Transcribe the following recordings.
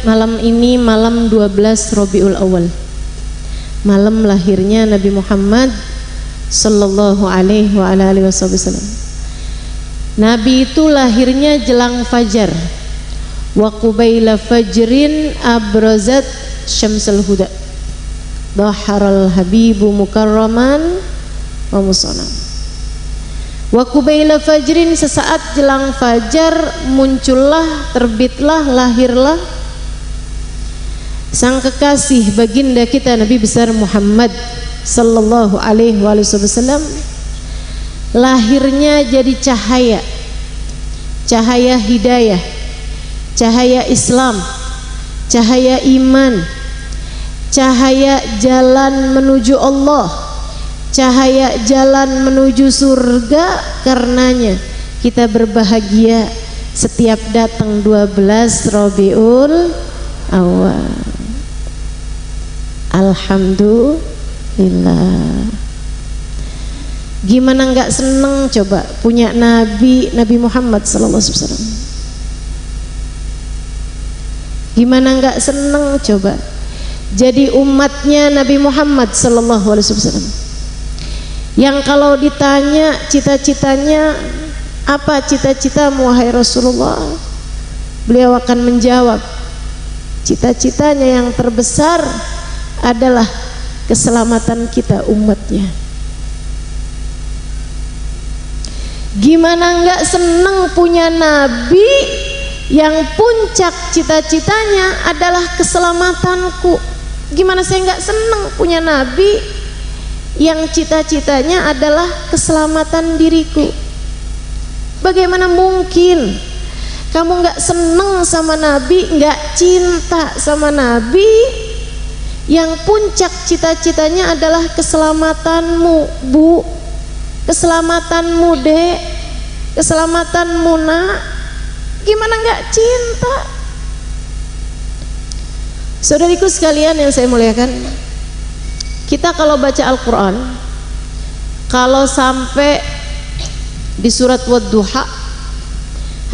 malam ini malam 12 Rabiul Awal, malam lahirnya Nabi Muhammad sallallahu alaihi wa alihi wasallam. Nabi itu lahirnya jelang fajar. Wa qubaila fajrin abrazat syamsul huda. Dhaharal habibu mukarraman wa musannam. Wa qubaila fajrin, sesaat jelang fajar muncullah, terbitlah, lahirlah sang kekasih baginda kita Nabi besar Muhammad sallallahu alaihi wasallam. Lahirnya jadi cahaya, cahaya hidayah, cahaya Islam, cahaya iman, cahaya jalan menuju Allah, cahaya jalan menuju surga. Karenanya kita berbahagia setiap datang 12 Rabiul Awal. Alhamdulillah. Gimana nggak seneng coba punya Nabi Muhammad sallallahu alaihi wasallam? Gimana nggak seneng coba jadi umatnya Nabi Muhammad sallallahu alaihi wasallam? Yang kalau ditanya cita-citanya apa, cita-citamu wahai Rasulullah, beliau akan menjawab, cita-citanya yang terbesar adalah keselamatan kita umatnya. Gimana nggak seneng punya Nabi yang puncak cita-citanya adalah keselamatanku? Gimana saya nggak seneng punya Nabi yang cita-citanya adalah keselamatan diriku? Bagaimana mungkin kamu nggak seneng sama Nabi, nggak cinta sama Nabi yang puncak cita-citanya adalah keselamatanmu, Bu, keselamatanmu, Dek, keselamatanmu, Nak? Gimana nggak cinta? Saudariku sekalian yang saya muliakan, kita kalau baca Al-Quran, kalau sampai di surat Wadduha,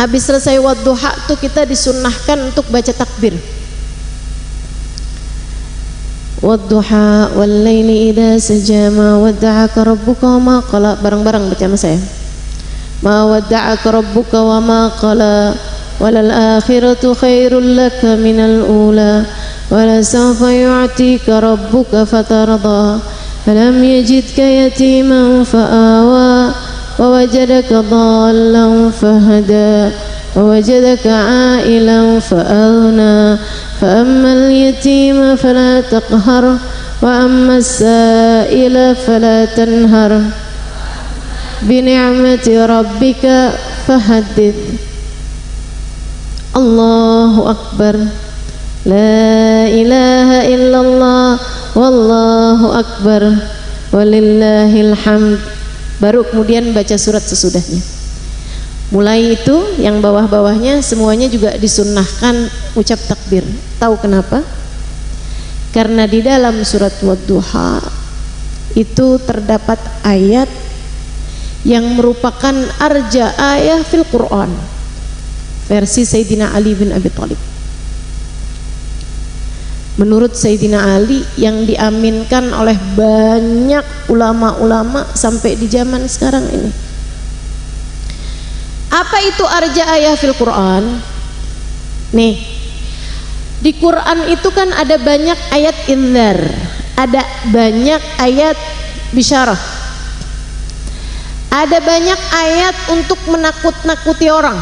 habis selesai Wadduha tuh kita disunnahkan untuk baca takbir. Wadduha wal laili idza saja ma wadda'aka rabbuka wa ma qala. Bareng-bareng baca sama saya. Ma wadda'aka rabbuka wa ma qala walal akhiratu khairul laka minal ula wala sawfa yu'tika rabbuka fatarda falam yajidka yatiman fa'awa wa wajadaka dhallan fahada wa wajadaka 'ailan fa'aghna fa ammal yatima fala taqhar wa ammas sa'ila fala tanhar bi ni'mati rabbika fahaddits. Allahu akbar, la ilaha illallah, wallahu akbar, walillahil hamd. Baru kemudian baca surat sesudahnya. Mulai itu yang bawah-bawahnya semuanya juga disunnahkan ucap takbir. Tahu kenapa? Karena di dalam surat Wadduha itu terdapat ayat yang merupakan arja ayat fil Quran, versi Sayyidina Ali bin Abi Thalib. Menurut Sayyidina Ali yang diaminkan oleh banyak ulama-ulama sampai di zaman sekarang ini. Apa itu arja ayah fil Quran? Nih, di Quran itu kan ada banyak ayat indzar, ada banyak ayat bisyarah, ada banyak ayat untuk menakut-nakuti orang,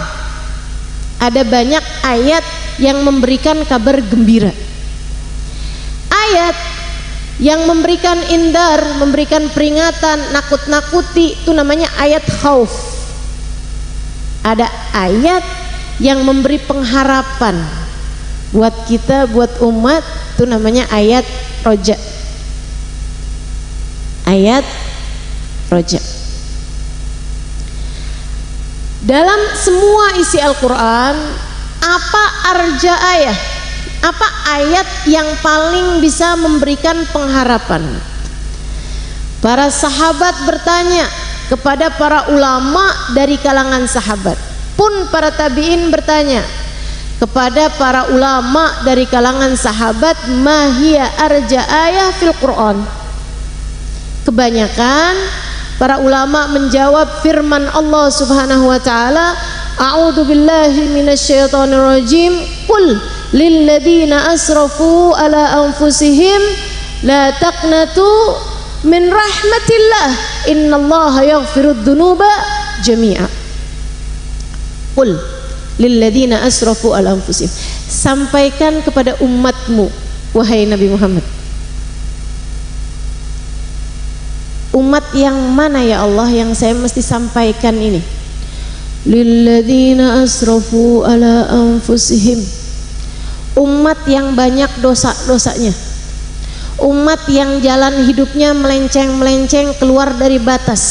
ada banyak ayat yang memberikan kabar gembira. Ayat yang memberikan indar, memberikan peringatan, nakut-nakuti, itu namanya ayat khauf. Ada ayat yang memberi pengharapan buat kita, buat umat, itu namanya ayat roja. Ayat roja. Dalam semua isi Al-Quran, apa arja ayat? Apa ayat yang paling bisa memberikan pengharapan? Para sahabat bertanya kepada para ulama dari kalangan sahabat, pun para tabi'in bertanya, kepada para ulama dari kalangan sahabat, mahiya arja ayah fil Quran. Kebanyakan para ulama menjawab firman Allah Subhanahu wa taala, a'udzu billahi minasyaitonir rajim, qul lil ladzina asrafu ala anfusihim la taqnatu min rahmatillah innallaha yaghfirud dzunuba jami'a. Qul lilladzina asrafu ala anfusihim, sampaikan kepada umatmu wahai Nabi Muhammad. Umat yang mana ya Allah yang saya mesti sampaikan ini? Lilladzina asrafu ala anfusihim, umat yang banyak dosa-dosanya, umat yang jalan hidupnya melenceng-melenceng keluar dari batas,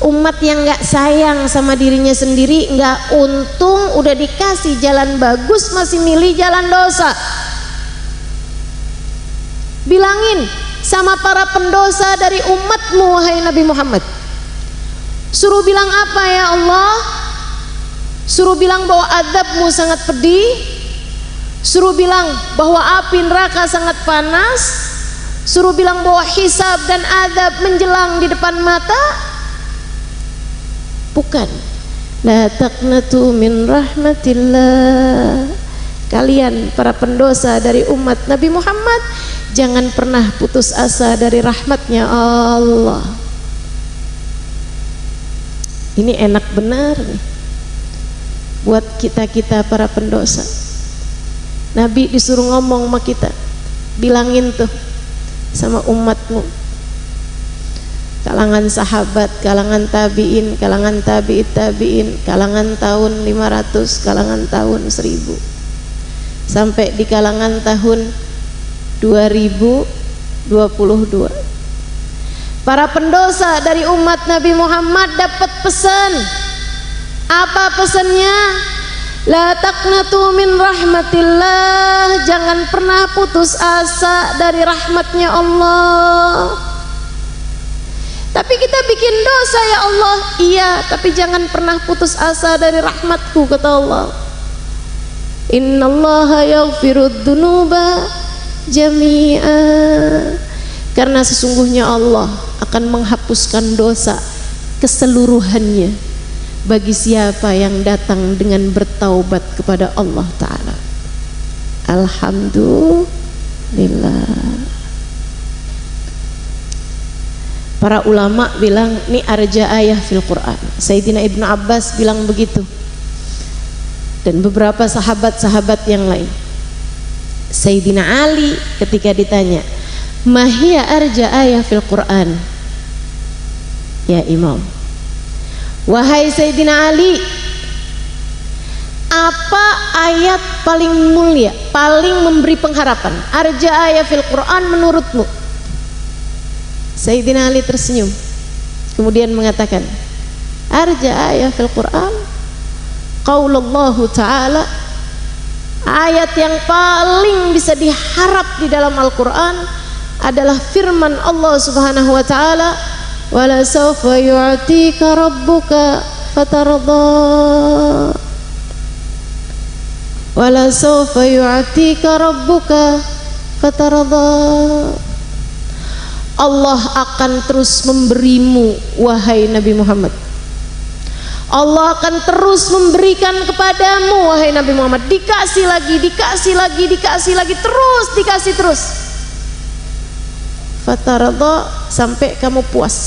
umat yang gak sayang sama dirinya sendiri, gak untung udah dikasih jalan bagus masih milih jalan dosa. Bilangin sama para pendosa dari umatmu wahai Nabi Muhammad, suruh bilang apa ya Allah? Suruh bilang bahwa azabmu sangat pedih, suruh bilang bahwa api neraka sangat panas, suruh bilang bahwa hisab dan azab menjelang di depan mata. Bukan, la taqnatu min rahmatillah. Kalian para pendosa dari umat Nabi Muhammad, jangan pernah putus asa dari rahmatnya Allah. Ini enak benar nih buat kita-kita para pendosa. Nabi disuruh ngomong sama kita, bilangin tuh sama umatmu, kalangan sahabat, kalangan tabi'in, kalangan tabi'it tabi'in, kalangan tahun 500, kalangan tahun 1000, sampai di kalangan tahun 2022. Para pendosa dari umat Nabi Muhammad dapat pesan. Apa pesannya? La taqnatu min rahmatillah, jangan pernah putus asa dari rahmatnya Allah. Tapi kita bikin dosa ya Allah, iya, tapi jangan pernah putus asa dari rahmatku, kata Allah. Innallaha yaghfirud dzunuba jami'a, karena sesungguhnya Allah akan menghapuskan dosa keseluruhannya bagi siapa yang datang dengan bertaubat kepada Allah Ta'ala. Alhamdulillah. Para ulama bilang ini arja ayah fil Quran. Sayyidina Ibnu Abbas bilang begitu, dan beberapa sahabat-sahabat yang lain. Sayyidina Ali ketika ditanya, mahiya arja ayah fil Quran ya Imam, wahai Sayyidina Ali, apa ayat paling mulia, paling memberi pengharapan, arja ayah fil Quran menurutmu? Sayyidina Ali tersenyum, kemudian mengatakan, arja ayah fil Quran qaulullahu ta'ala, ayat yang paling bisa diharap di dalam Al-Quran adalah firman Allah Subhanahu wa ta'ala, wala sawfa yu'tika rabbuka fatarda, wala sawfa yu'tika rabbuka fatarda. Allah akan terus memberimu wahai Nabi Muhammad, Allah akan terus memberikan kepadamu wahai Nabi Muhammad, dikasih lagi, dikasih lagi, dikasih lagi, terus dikasih terus. Fatarada, sampai kamu puas,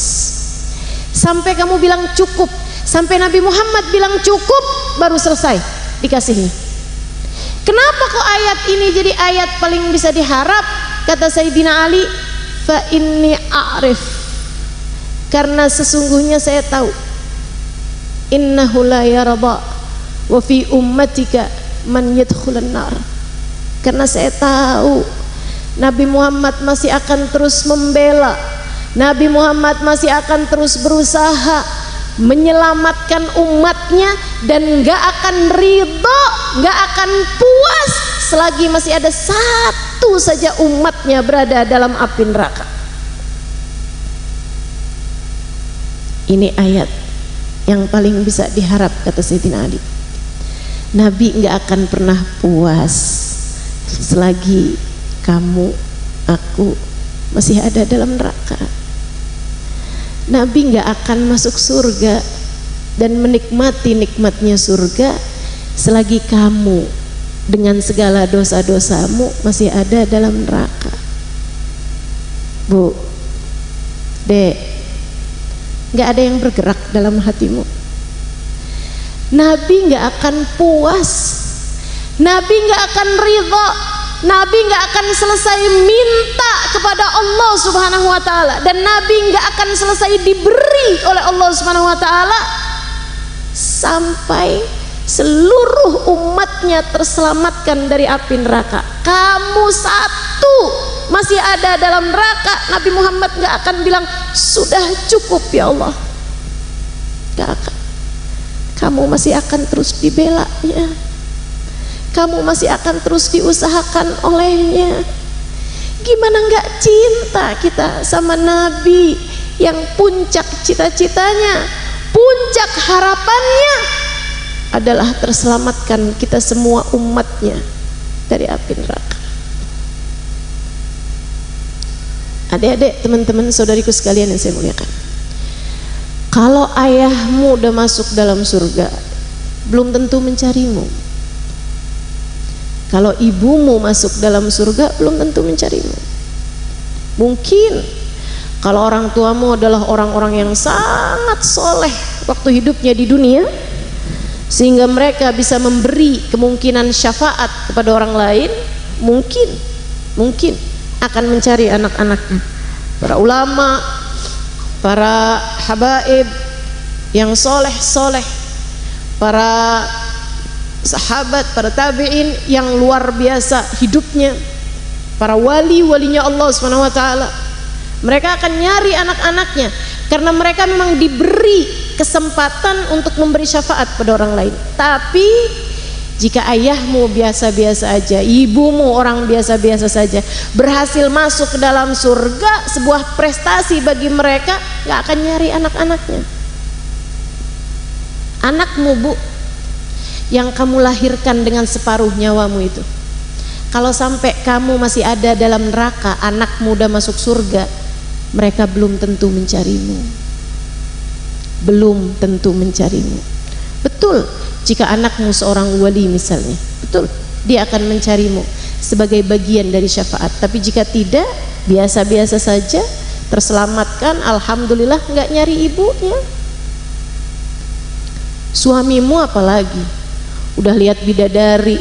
sampai kamu bilang cukup, sampai Nabi Muhammad bilang cukup, baru selesai dikasihnya. Kenapa kok ayat ini jadi ayat paling bisa diharap? Kata Sayyidina Ali, fa inni a'rif, karena sesungguhnya saya tahu, innahu la yarda wa fi ummatika man yadkhulan nar, karena saya tahu Nabi Muhammad masih akan terus membela, Nabi Muhammad masih akan terus berusaha menyelamatkan umatnya, dan gak akan ridho, gak akan puas selagi masih ada satu saja umatnya berada dalam api neraka. Ini ayat yang paling bisa diharap, kata Sayyidina Ali. Nabi nggak akan pernah puas selagi kamu, aku masih ada dalam neraka. Nabi nggak akan masuk surga dan menikmati nikmatnya surga selagi kamu dengan segala dosa-dosamu masih ada dalam neraka. Bu, Dek, nggak ada yang bergerak dalam hatimu. Nabi nggak akan puas, Nabi nggak akan ridha, Nabi nggak akan selesai minta kepada Allah Subhanahu wa taala, dan Nabi nggak akan selesai diberi oleh Allah Subhanahu wa taala sampai seluruh umatnya terselamatkan dari api neraka. Kamu satu masih ada dalam neraka, Nabi Muhammad nggak akan bilang sudah cukup ya Allah, nggak akan. Kamu masih akan terus dibela ya, kamu masih akan terus diusahakan olehnya. Gimana nggak cinta kita sama Nabi yang puncak cita-citanya, puncak harapannya adalah terselamatkan kita semua umatnya dari api neraka. Adik-adik, teman-teman, saudariku sekalian yang saya muliakan, kalau ayahmu udah masuk dalam surga, belum tentu mencarimu. Kalau ibumu masuk dalam surga, belum tentu mencarimu. Mungkin kalau orang tuamu adalah orang-orang yang sangat soleh waktu hidupnya di dunia, sehingga mereka bisa memberi kemungkinan syafaat kepada orang lain, mungkin akan mencari anak-anaknya. Para ulama, para habaib yang soleh-soleh, para sahabat, para tabi'in yang luar biasa hidupnya, para wali-walinya Allah Subhanahu wa taala, mereka akan nyari anak-anaknya karena mereka memang diberi kesempatan untuk memberi syafaat pada orang lain. Tapi jika ayahmu biasa-biasa aja, ibumu orang biasa-biasa saja, berhasil masuk ke dalam surga, sebuah prestasi bagi mereka, gak akan nyari anak-anaknya. Anakmu, Bu, yang kamu lahirkan dengan separuh nyawamu itu, kalau sampai kamu masih ada dalam neraka, anakmu udah masuk surga, mereka belum tentu mencarimu. Belum tentu mencarimu. Betul, jika anakmu seorang wali misalnya, betul, dia akan mencarimu sebagai bagian dari syafaat. Tapi jika tidak, biasa-biasa saja, terselamatkan, alhamdulillah, nggak nyari ibunya. Suamimu apalagi, udah lihat bidadari,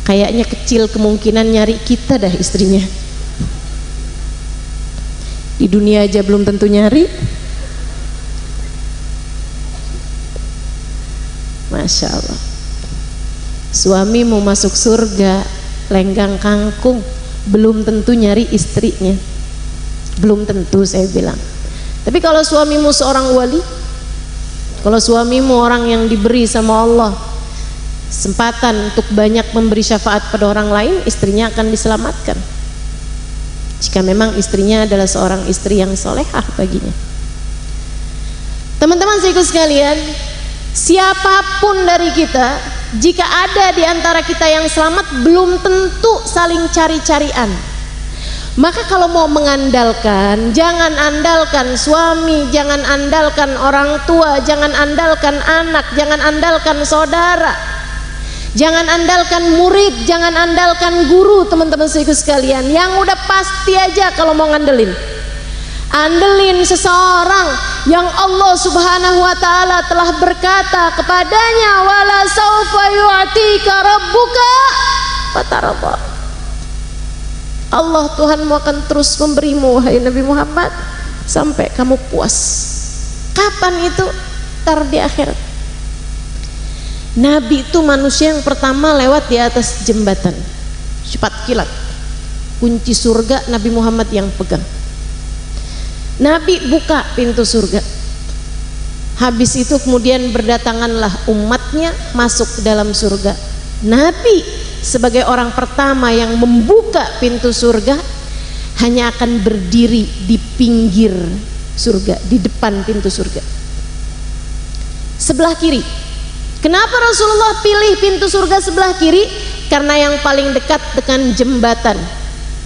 kayaknya kecil kemungkinan nyari kita dah istrinya. Di dunia aja belum tentu nyari. Masya Allah. Suami mau masuk surga lenggang kangkung, belum tentu nyari istrinya, belum tentu, saya bilang. Tapi kalau suamimu seorang wali, kalau suamimu orang yang diberi sama Allah kesempatan untuk banyak memberi syafaat pada orang lain, istrinya akan diselamatkan jika memang istrinya adalah seorang istri yang solehah baginya. Teman-teman saudaraku sekalian, siapapun dari kita, jika ada di antara kita yang selamat, belum tentu saling cari-carian. Maka kalau mau mengandalkan, jangan andalkan suami, jangan andalkan orang tua, jangan andalkan anak, jangan andalkan saudara, jangan andalkan murid, jangan andalkan guru. Teman-teman sekalian, yang udah pasti aja kalau mau ngandelin, andelin seseorang yang Allah Subhanahu wa taala telah berkata kepadanya, wala saufa yu'tika rabbuka fatarda. Allah Tuhanmu akan terus memberimu, wahai Nabi Muhammad, sampai kamu puas. Kapan itu? Tar di akhirat. Nabi itu manusia yang pertama lewat di atas jembatan, cepat kilat, kunci surga Nabi Muhammad yang pegang. Nabi buka pintu surga. Habis itu kemudian berdatanganlah umatnya masuk ke dalam surga. Nabi sebagai orang pertama yang membuka pintu surga hanya akan berdiri di pinggir surga, di depan pintu surga. sebelah kiri. Kenapa Rasulullah pilih pintu surga sebelah kiri? Karena yang paling dekat dengan jembatan,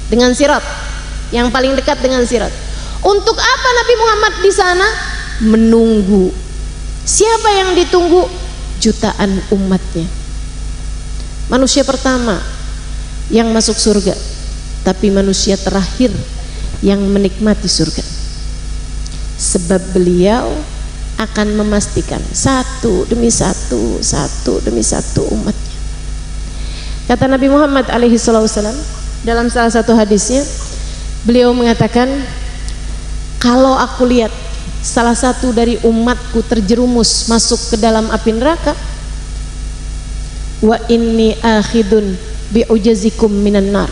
dengan sirat, yang paling dekat dengan sirat. Untuk apa Nabi Muhammad di sana? Menunggu. Siapa yang ditunggu? Jutaan umatnya. Manusia pertama yang masuk surga, tapi manusia terakhir yang menikmati surga. Sebab beliau akan memastikan satu demi satu umatnya. Kata Nabi Muhammad alaihi wasallam dalam salah satu hadisnya, beliau mengatakan, kalau aku lihat salah satu dari umatku terjerumus masuk ke dalam api neraka, wa inni akhidun bi'ujazikum minan nar,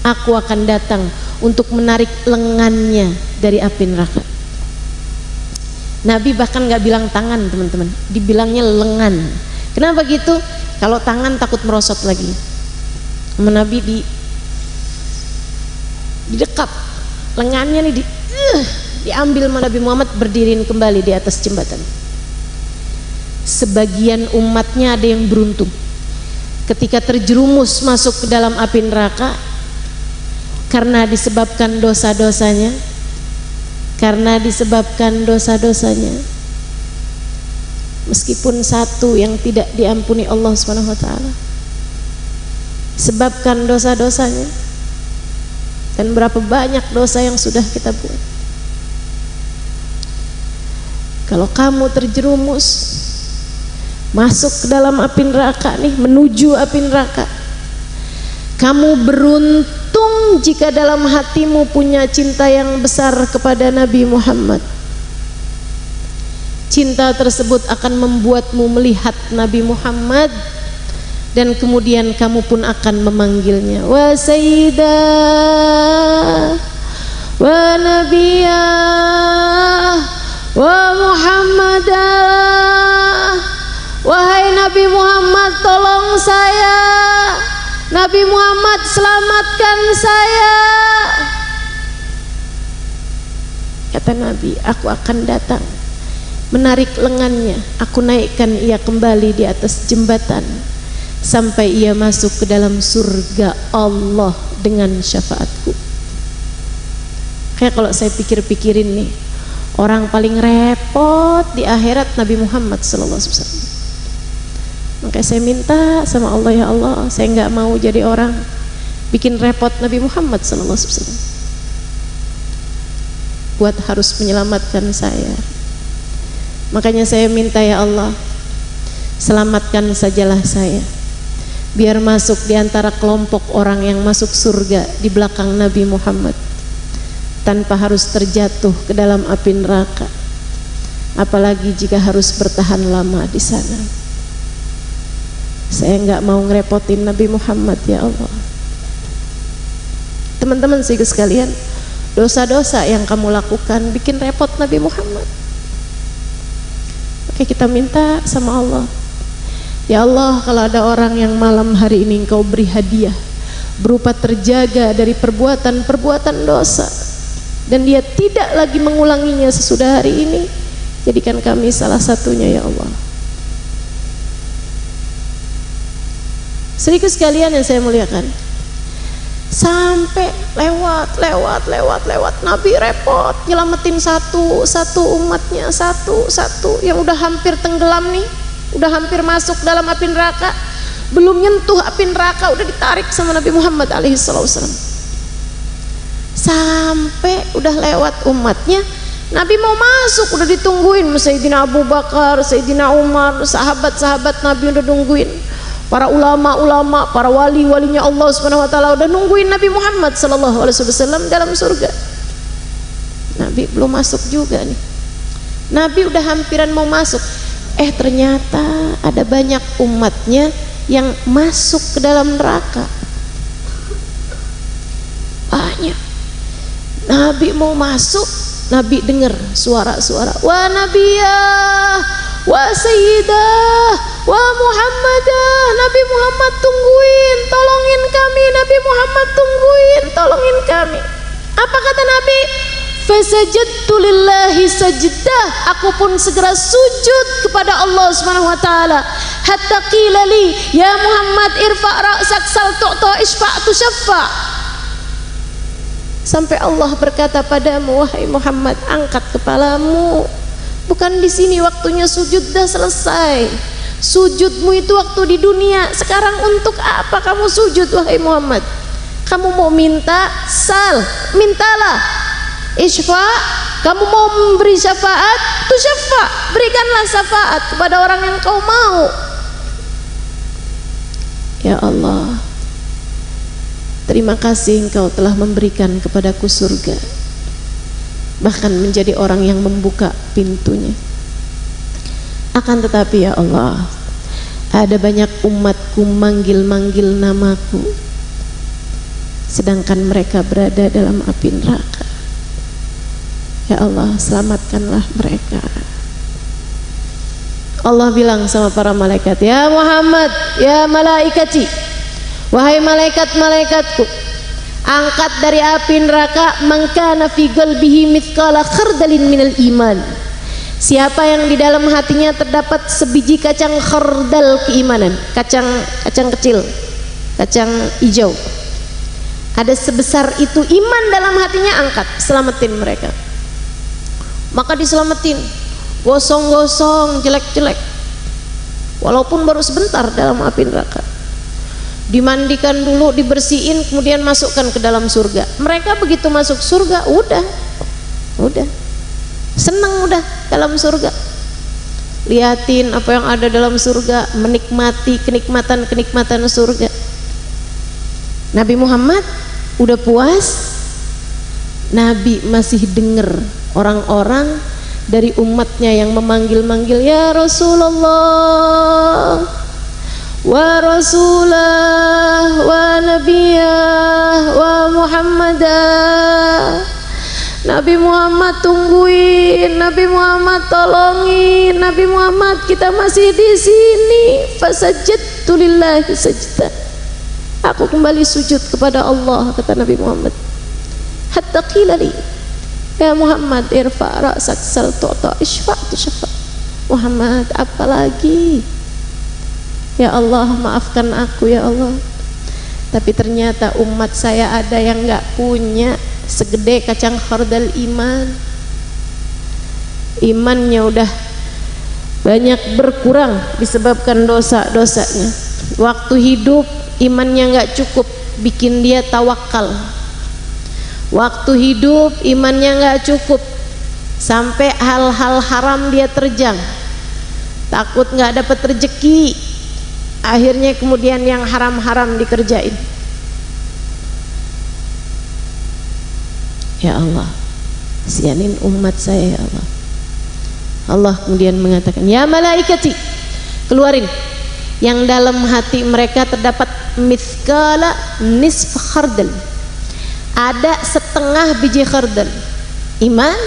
aku akan datang untuk menarik lengannya dari api neraka. Nabi bahkan gak bilang tangan, teman-teman, dibilangnya lengan. Kenapa gitu? Kalau tangan takut merosot lagi. Sama Nabi didekap lengannya nih, diambil sama Nabi Muhammad, berdiriin kembali di atas jembatan. Sebagian umatnya ada yang beruntung, ketika terjerumus masuk ke dalam api neraka karena disebabkan dosa-dosanya, meskipun satu yang tidak diampuni Allah Subhanahu wa taala, sebabkan dosa-dosanya, dan berapa banyak dosa yang sudah kita buat. Kalau kamu terjerumus masuk ke dalam api neraka nih, menuju api neraka, kamu beruntung jika dalam hatimu punya cinta yang besar kepada Nabi Muhammad. Cinta tersebut akan membuatmu melihat Nabi Muhammad, dan kemudian kamu pun akan memanggilnya wa sayyidah wa nabiyah wa muhammadah. Wahai Nabi Muhammad, tolong saya. Nabi Muhammad, selamatkan saya. Kata Nabi, aku akan datang menarik lengannya, aku naikkan ia kembali di atas jembatan sampai ia masuk ke dalam surga Allah dengan syafaatku. Kayak kalau saya pikir-pikirin nih, orang paling repot di akhirat Nabi Muhammad SAW. Makanya saya minta sama Allah, ya Allah, saya nggak mau jadi orang bikin repot Nabi Muhammad SAW buat harus menyelamatkan saya. Makanya saya minta, ya Allah, selamatkan sajalah saya, biar masuk di antara kelompok orang yang masuk surga di belakang Nabi Muhammad tanpa harus terjatuh ke dalam api neraka, apalagi jika harus bertahan lama di sana. Saya nggak mau ngerepotin Nabi Muhammad, ya Allah. Teman-teman sekalian, dosa-dosa yang kamu lakukan bikin repot Nabi Muhammad. Oke, kita minta sama Allah, ya Allah, kalau ada orang yang malam hari ini Engkau beri hadiah berupa terjaga dari perbuatan-perbuatan dosa, dan dia tidak lagi mengulanginya sesudah hari ini, jadikan kami salah satunya, ya Allah. Sedikit sekalian yang saya muliakan, sampai lewat Nabi repot nyelamatin satu umatnya, satu yang udah hampir tenggelam nih, udah hampir masuk dalam api neraka, belum nyentuh api neraka udah ditarik sama Nabi Muhammad alaihi wasallam. Sampai udah lewat umatnya, Nabi mau masuk, udah ditungguin Sayyidina Abu Bakar, Sayyidina Umar, sahabat-sahabat Nabi udah nungguin, para ulama-ulama, para wali-walinya Allah Subhanahu wa taala udah nungguin Nabi Muhammad sallallahu alaihi wasallam dalam surga. Nabi belum masuk juga nih. Nabi udah hampiran mau masuk. Ternyata ada banyak umatnya yang masuk ke dalam neraka. Banyak. Nabi mau masuk, Nabi dengar suara-suara, wa nabiyah wa sayyidah wa muhammadah. Nabi Muhammad tungguin, tolongin kami. Nabi Muhammad tungguin, tolongin kami. Apa kata Nabi? fasajadtu lillahi sajdah, aku pun segera sujud kepada Allah Subhanahu wa taala. Hatta qila li ya Muhammad irfa' ra'sak sal tu'ta isfa' tusyaffa, sampai Allah berkata padamu, wahai Muhammad, angkat kepalamu. Bukan di sini waktunya sujud, dah selesai. Sujudmu itu waktu di dunia. Sekarang untuk apa kamu sujud, wahai Muhammad? Kamu mau minta, sal, mintalah. Isfa, kamu mau memberi syafaat, tu syafa', berikanlah syafaat kepada orang yang kau mau. Ya Allah, terima kasih Engkau telah memberikan kepadaku surga, bahkan menjadi orang yang membuka pintunya. Akan tetapi ya Allah, ada banyak umatku manggil-manggil namaku, sedangkan mereka berada dalam api neraka. Ya Allah, selamatkanlah mereka. Allah bilang sama para malaikat, ya Muhammad, ya malaikati, wahai malaikat-malaikatku, angkat dari api neraka man kana fi qalbihi mithqala khardalin minal iman. Siapa yang di dalam hatinya terdapat sebiji kacang khardal keimanan, kacang kecil, kacang hijau, ada sebesar itu iman dalam hatinya, angkat, selamatin mereka. Maka diselamatin, gosong-gosong, jelek-jelek, walaupun baru sebentar dalam api neraka. Dimandikan dulu, dibersihin, kemudian masukkan ke dalam surga. Mereka begitu masuk surga, udah senang, udah dalam surga. Liatin apa yang ada dalam surga, menikmati kenikmatan surga. Nabi Muhammad udah puas, Nabi masih dengar orang-orang dari umatnya yang memanggil-manggil, ya Rasulullah, wa Rasulah, wa Nabiyah, wa Muhammadah. Nabi Muhammad tungguin, Nabi Muhammad tolongin, Nabi Muhammad kita masih di sini. Fasajadtu lillahi sajdah, aku kembali sujud kepada Allah, kata Nabi Muhammad. Hatta qila li ya Muhammad irfa' ra'sak sal tu'ta isfa' tusyaffa. Muhammad, apalagi? Ya Allah, maafkan aku ya Allah. Tapi ternyata umat saya ada yang enggak punya segede kacang khardal iman. Imannya udah banyak berkurang disebabkan dosa-dosanya. Waktu hidup imannya enggak cukup bikin dia tawakal. Waktu hidup imannya enggak cukup, sampai hal-hal haram dia terjang, takut enggak dapat rezeki, akhirnya kemudian yang haram-haram dikerjain. Ya Allah, sianin umat saya ya Allah. Allah kemudian mengatakan, ya malaikati, keluarin yang dalam hati mereka terdapat mithqala nisf khardal, ada setengah biji khardal iman,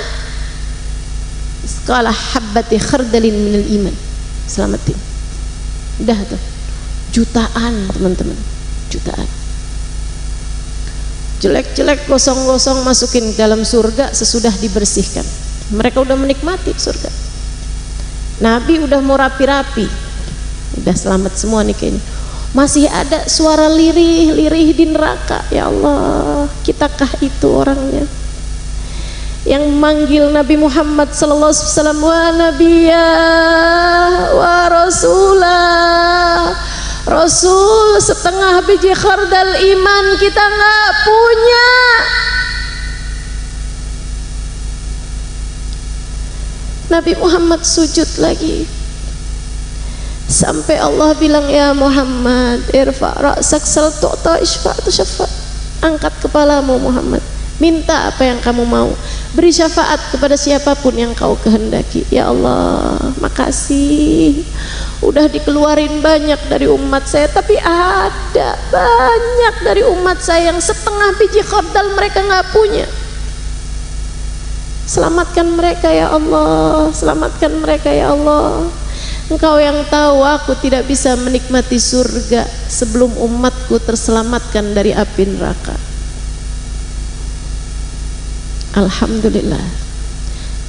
mithqala habbati khardalin minal iman, selamatin. Udah tuh, jutaan teman-teman, jutaan. Jelek-jelek, gosong-gosong masukin ke dalam surga sesudah dibersihkan. Mereka udah menikmati surga. Nabi udah mau rapi-rapi, udah selamat semua nih kayaknya. Masih ada suara lirih-lirih di neraka. Ya Allah, kitakah itu orangnya yang manggil Nabi Muhammad sallallahu alaihi wasallam, wa nabiyah wa rasulah. Rasul, setengah biji khardal iman kita nggak punya. Nabi Muhammad sujud lagi sampai Allah bilang, ya Muhammad irfa' ra'sak sal tu'ta isfa' tusyaffa. Angkat kepalamu Muhammad, minta apa yang kamu mau, beri syafaat kepada siapapun yang kau kehendaki. Ya Allah, makasih udah dikeluarin banyak dari umat saya, tapi ada banyak dari umat saya yang setengah biji khardal mereka nggak punya. Selamatkan mereka ya Allah, selamatkan mereka ya Allah. Engkau yang tahu aku tidak bisa menikmati surga sebelum umatku terselamatkan dari api neraka. Alhamdulillah.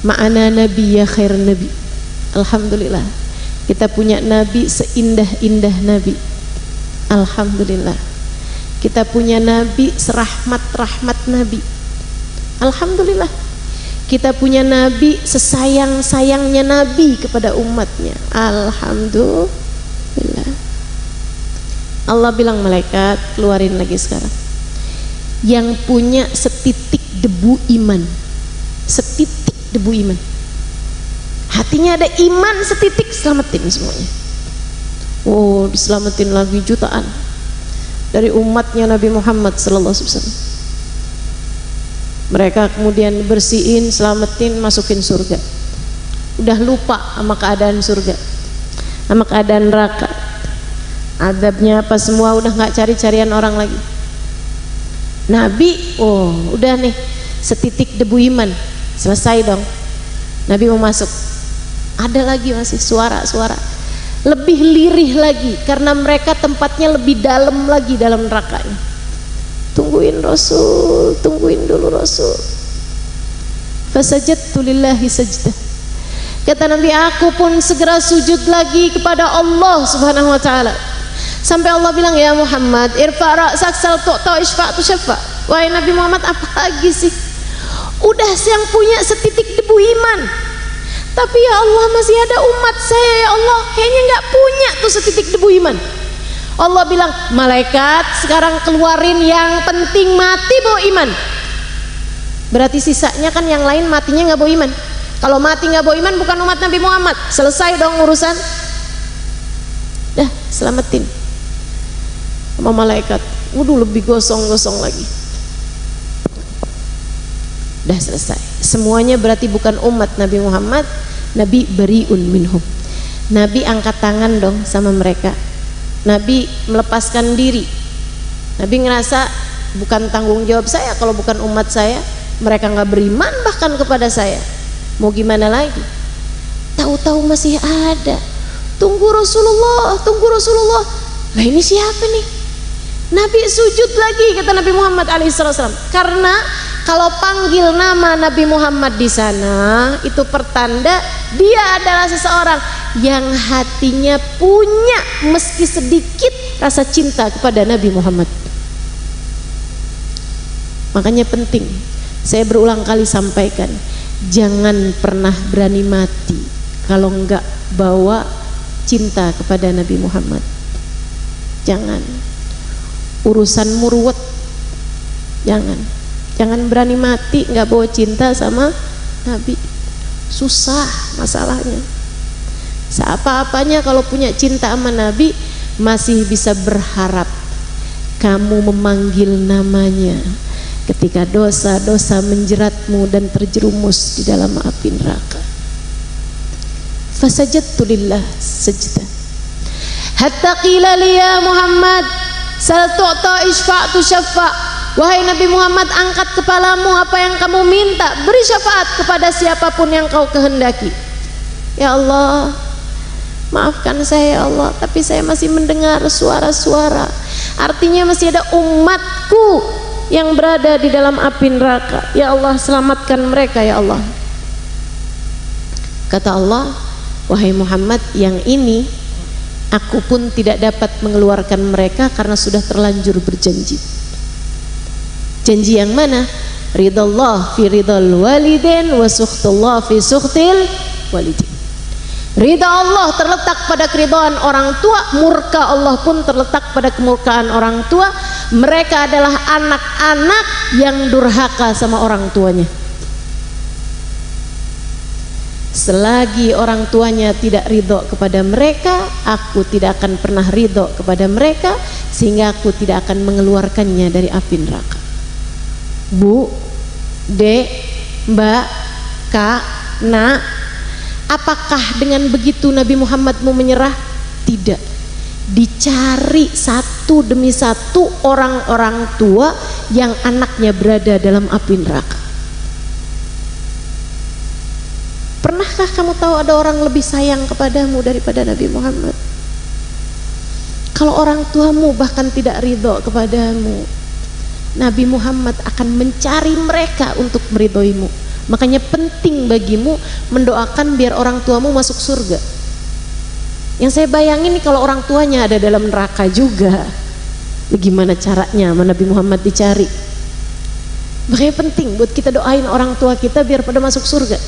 Ma'ana nabi ya khair nabi. Alhamdulillah. Kita punya nabi seindah-indah nabi. Alhamdulillah. Kita punya nabi serahmat-rahmat nabi. Alhamdulillah. Kita punya nabi sesayang-sayangnya nabi kepada umatnya. Alhamdulillah. Allah bilang malaikat, keluarin lagi sekarang. Yang punya setitik debu iman. Setitik debu iman. Hatinya ada iman setitik, selamatin semuanya. Oh, diselamatin lagi jutaan dari umatnya Nabi Muhammad sallallahu alaihi wasallam. Mereka kemudian bersihin, selamatin, masukin surga. Udah lupa sama keadaan surga, sama keadaan neraka, adabnya apa semua, udah nggak cari-carian orang lagi. Nabi, oh udah nih setitik debu iman, selesai dong. Nabi mau masuk, ada lagi masih suara-suara lebih lirih lagi, karena mereka tempatnya lebih dalam lagi dalam nerakanya. Tungguin Rasul, tungguin dulu Rasul. Fasajadtu lillahi sajdah. Kata Nabi, aku pun segera sujud lagi kepada Allah Subhanahu wa taala. Sampai Allah bilang, ya Muhammad, irfa' ra'sak sal tu'ta isfa'tu syafa'. Wahai Nabi Muhammad, apa lagi sih? Udah yang punya setitik debu iman. Tapi ya Allah, masih ada umat saya ya Allah, kayaknya nggak punya tuh setitik debu iman. Allah bilang, malaikat sekarang keluarin yang penting mati bawa iman. Berarti sisanya kan yang lain matinya nggak bawa iman. Kalau mati nggak bawa iman bukan umat Nabi Muhammad. Selesai dong urusan. Dah, selamatin sama malaikat. Waduh, lebih gosong-gosong lagi. Dah selesai. Semuanya berarti bukan umat Nabi Muhammad. Nabi bariun minhum. Nabi angkat tangan dong sama mereka. Nabi melepaskan diri. Nabi ngerasa bukan tanggung jawab saya kalau bukan umat saya. Mereka nggak beriman bahkan kepada saya. Mau gimana lagi? Tahu-tahu masih ada. Tunggu Rasulullah, tunggu Rasulullah. Lah ini siapa nih? Nabi sujud lagi, kata Nabi Muhammad alaihissalam. Karena kalau panggil nama Nabi Muhammad di sana, itu pertanda dia adalah seseorang yang hatinya punya meski sedikit rasa cinta kepada Nabi Muhammad. Makanya penting, saya berulang kali sampaikan, jangan pernah berani mati kalau enggak bawa cinta kepada Nabi Muhammad. Jangan. Urusanmu ruwet. Jangan berani mati nggak bawa cinta sama Nabi. Susah masalahnya. Seapa-apanya kalau punya cinta sama Nabi, masih bisa berharap kamu memanggil namanya ketika dosa-dosa menjeratmu dan terjerumus di dalam api neraka. Fasajadtu lillah sajdah hatta qila li ya Muhammad sal tu'ta isfa'tu syafa'. Wahai Nabi Muhammad, angkat kepalamu, apa yang kamu minta, beri syafaat kepada siapapun yang kau kehendaki. Ya Allah, maafkan saya ya Allah, tapi saya masih mendengar suara-suara. Artinya masih ada umatku yang berada di dalam api neraka. Ya Allah, selamatkan mereka ya Allah. Kata Allah, wahai Muhammad, yang ini aku pun tidak dapat mengeluarkan mereka karena sudah terlanjur berjanji. Janji yang mana? Ridallah fi ridal walidin wa sukhtullah fi sukhtil walidin. Ridha Allah terletak pada keridhaan orang tua, murka Allah pun terletak pada kemurkaan orang tua. Mereka adalah anak-anak yang durhaka sama orang tuanya. Selagi orang tuanya tidak ridho kepada mereka, aku tidak akan pernah ridho kepada mereka, sehingga aku tidak akan mengeluarkannya dari api neraka. Bu, Dek, Mbak, Kak, Nak, apakah dengan begitu Nabi Muhammad mau menyerah? Tidak. Dicari satu demi satu orang-orang tua yang anaknya berada dalam api neraka. Pernahkah kamu tahu ada orang lebih sayang kepadamu daripada Nabi Muhammad? Kalau orang tuamu bahkan tidak ridho kepadamu, Nabi Muhammad akan mencari mereka untuk meridhoimu. Makanya penting bagimu mendoakan biar orang tuamu masuk surga. Yang saya bayangin nih, kalau orang tuanya ada dalam neraka juga, bagaimana caranya sama Nabi Muhammad dicari? Makanya penting buat kita doain orang tua kita biar pada masuk surga.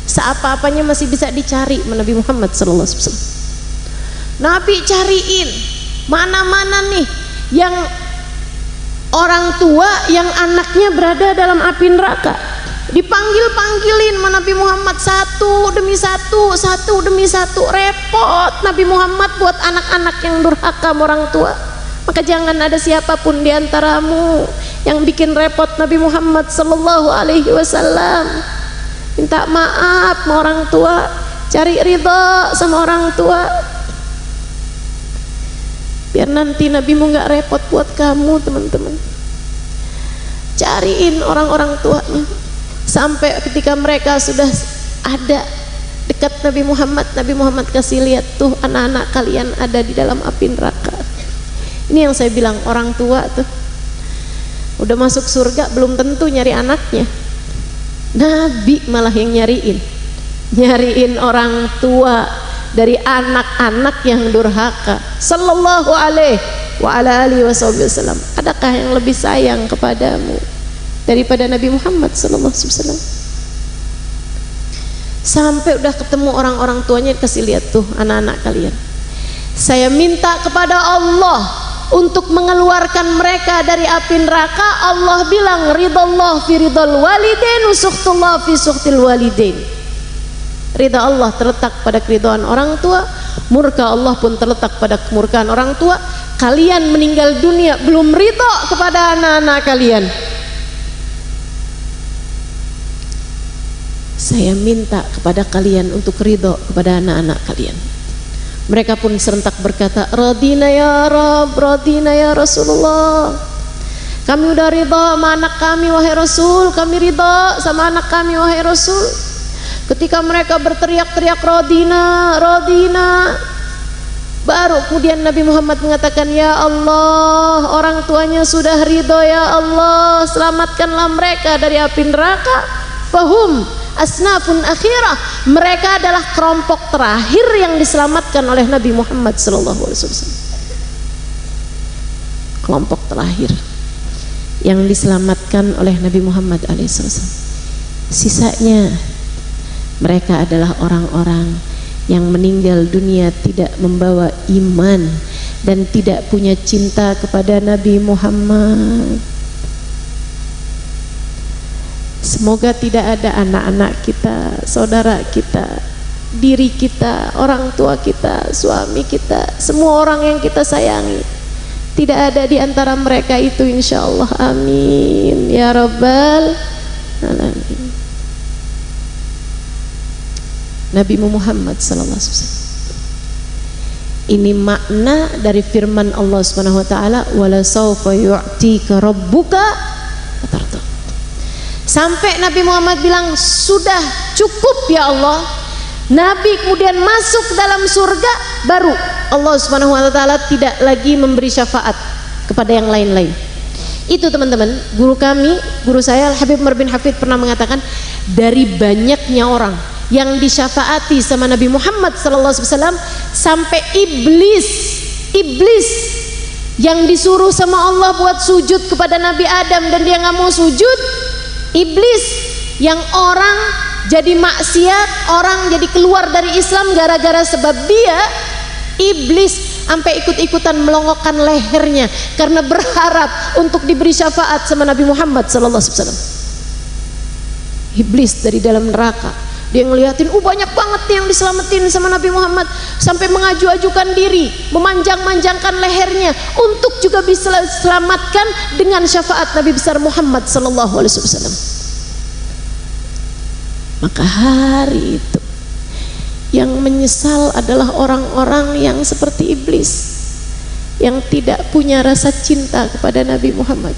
Seapa-apanya masih bisa dicari sama Nabi Muhammad sallallahu alaihi wasallam. Nabi cariin mana-mana nih yang orang tua yang anaknya berada dalam api neraka. Dipanggil-panggilin sama Nabi Muhammad satu demi satu, satu demi satu. Repot Nabi Muhammad buat anak-anak yang durhaka sama orang tua. Maka jangan ada siapapun di antaramu yang bikin repot Nabi Muhammad sallallahu alaihi wasallam. Minta maaf sama orang tua, cari ridha sama orang tua, biar nanti nabimu nggak repot buat kamu, teman-teman. Cariin orang-orang tuanya sampai ketika mereka sudah ada dekat Nabi Muhammad kasih lihat tuh anak-anak kalian ada di dalam api neraka. Ini yang saya bilang, orang tua tuh udah masuk surga belum tentu nyari anaknya. Nabi malah yang nyariin orang tua dari anak-anak yang durhaka. Sallallahu alaihi wa ala alihi wasallam. Adakah yang lebih sayang kepadamu daripada Nabi Muhammad sallallahu alaihi wasallam? Sampai udah ketemu orang-orang tuanya dikasih lihat tuh anak-anak kalian. Saya minta kepada Allah untuk mengeluarkan mereka dari api neraka. Allah bilang ridallah fi ridal walidain, suhtullah fi suhtil walidain. Ridha Allah terletak pada keridhaan orang tua, murka Allah pun terletak pada kemurkaan orang tua. Kalian meninggal dunia belum ridha kepada anak-anak kalian. Saya minta kepada kalian untuk ridha kepada anak-anak kalian. Mereka pun serentak berkata, radina ya Rabb, radina ya Rasulullah. Kami udah ridha sama anak kami wahai Rasul, kami ridha sama anak kami wahai Rasul. Ketika mereka berteriak-teriak radina, radina, baru kemudian Nabi Muhammad mengatakan, ya Allah, orang tuanya sudah ridha, ya Allah, selamatkanlah mereka dari api neraka. Fahum asnafun akhirah, mereka adalah kelompok terakhir yang diselamatkan oleh Nabi Muhammad sallallahu alaihi wasallam. Kelompok terakhir yang diselamatkan oleh Nabi Muhammad alaihi wasallam. Sisanya mereka adalah orang-orang yang meninggal dunia tidak membawa iman dan tidak punya cinta kepada Nabi Muhammad. Semoga tidak ada anak-anak kita, saudara kita, diri kita, orang tua kita, suami kita, semua orang yang kita sayangi, tidak ada di antara mereka itu, insyaallah. Amin ya rabbal alamin. Nabi Muhammad sallallahu alaihi wasallam. Ini makna dari firman Allah Subhanahu wa taala, wala sawfa yu'tika rabbuka fatarda. Sampai Nabi Muhammad bilang, sudah cukup ya Allah. Nabi kemudian masuk dalam surga, baru Allah Subhanahu wa taala tidak lagi memberi syafaat kepada yang lain-lain. Itu teman-teman, guru kami, guru saya Habib Umar bin Hafid pernah mengatakan, dari banyaknya orang yang disyafaati sama Nabi Muhammad sallallahu alaihi wasallam, sampai iblis yang disuruh sama Allah buat sujud kepada Nabi Adam dan dia nggak mau sujud, iblis yang orang jadi maksiat, orang jadi keluar dari Islam gara-gara sebab dia, iblis sampai ikut-ikutan melongokkan lehernya karena berharap untuk diberi syafaat sama Nabi Muhammad sallallahu alaihi wasallam. Iblis dari dalam neraka, dia ngeliatin, banyak banget nih yang diselamatin sama Nabi Muhammad, sampai mengaju-ajukan diri, memanjang-manjangkan lehernya untuk juga bisa diselamatkan dengan syafaat Nabi besar Muhammad sallallahu alaihi wasallam. Maka hari itu yang menyesal adalah orang-orang yang seperti iblis, yang tidak punya rasa cinta kepada Nabi Muhammad.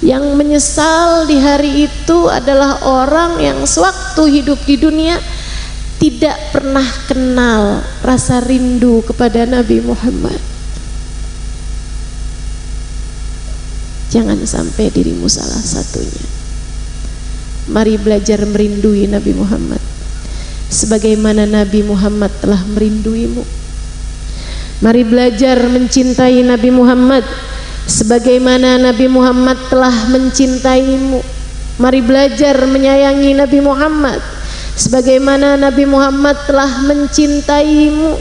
Yang menyesal di hari itu adalah orang yang sewaktu hidup di dunia tidak pernah kenal rasa rindu kepada Nabi Muhammad. Jangan sampai dirimu salah satunya. Mari belajar merindui Nabi Muhammad sebagaimana Nabi Muhammad telah merinduimu. Mari belajar mencintai Nabi Muhammad sebagaimana Nabi Muhammad telah mencintaimu. Mari belajar menyayangi Nabi Muhammad sebagaimana Nabi Muhammad telah mencintaimu.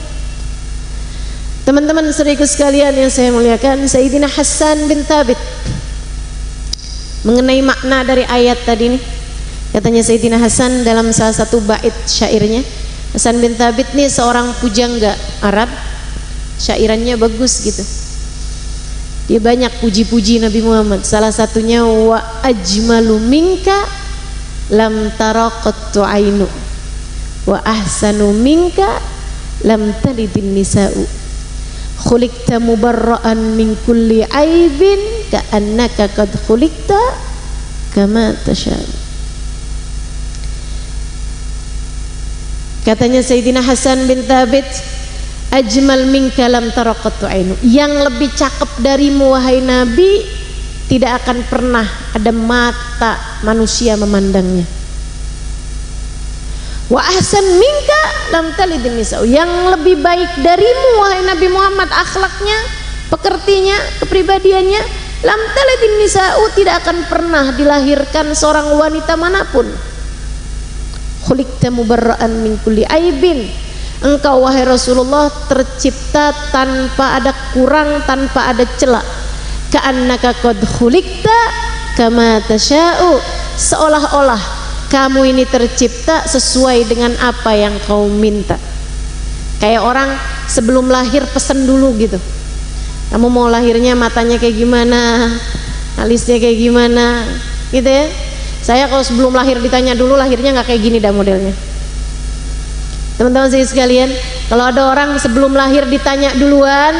Teman-teman saudaraku sekalian yang saya muliakan, Sayyidina Hasan bin Thabit mengenai makna dari ayat tadi nih, katanya Sayyidina Hasan dalam salah satu bait syairnya, Hasan bin Thabit nih seorang pujangga Arab, syairannya bagus gitu. Dia banyak puji-puji Nabi Muhammad. Salah satunya wa ajmalu minka lam tara qattu ainu wa ahsanu minka lam talidin nisa'u khuliqta mubarra'an min kulli aibin ka'annaka qad khuliqta kama tasha'. Katanya Sayyidina Hasan bin Thabit, ajmal minka lam tara qattu ainu, yang lebih cakep darimu wahai Nabi tidak akan pernah ada mata manusia memandangnya. Wa ahsan minka lam talidin nisa'u, yang lebih baik darimu wahai Nabi Muhammad akhlaknya, pekertinya, kepribadiannya, lam talidin nisa'u, tidak akan pernah dilahirkan seorang wanita manapun. Khuliqta mubarra'an min kulli aibin, engkau wahai Rasulullah tercipta tanpa ada kurang, tanpa ada celah. Ka'annaka qad khuliqta kama tasya'u, seolah-olah kamu ini tercipta sesuai dengan apa yang kau minta. Kayak orang sebelum lahir pesen dulu gitu, kamu mau lahirnya matanya kayak gimana, alisnya kayak gimana gitu ya. Saya kalau sebelum lahir ditanya dulu lahirnya nggak kayak gini dah modelnya. Teman-teman saya sekalian, kalau ada orang sebelum lahir ditanya duluan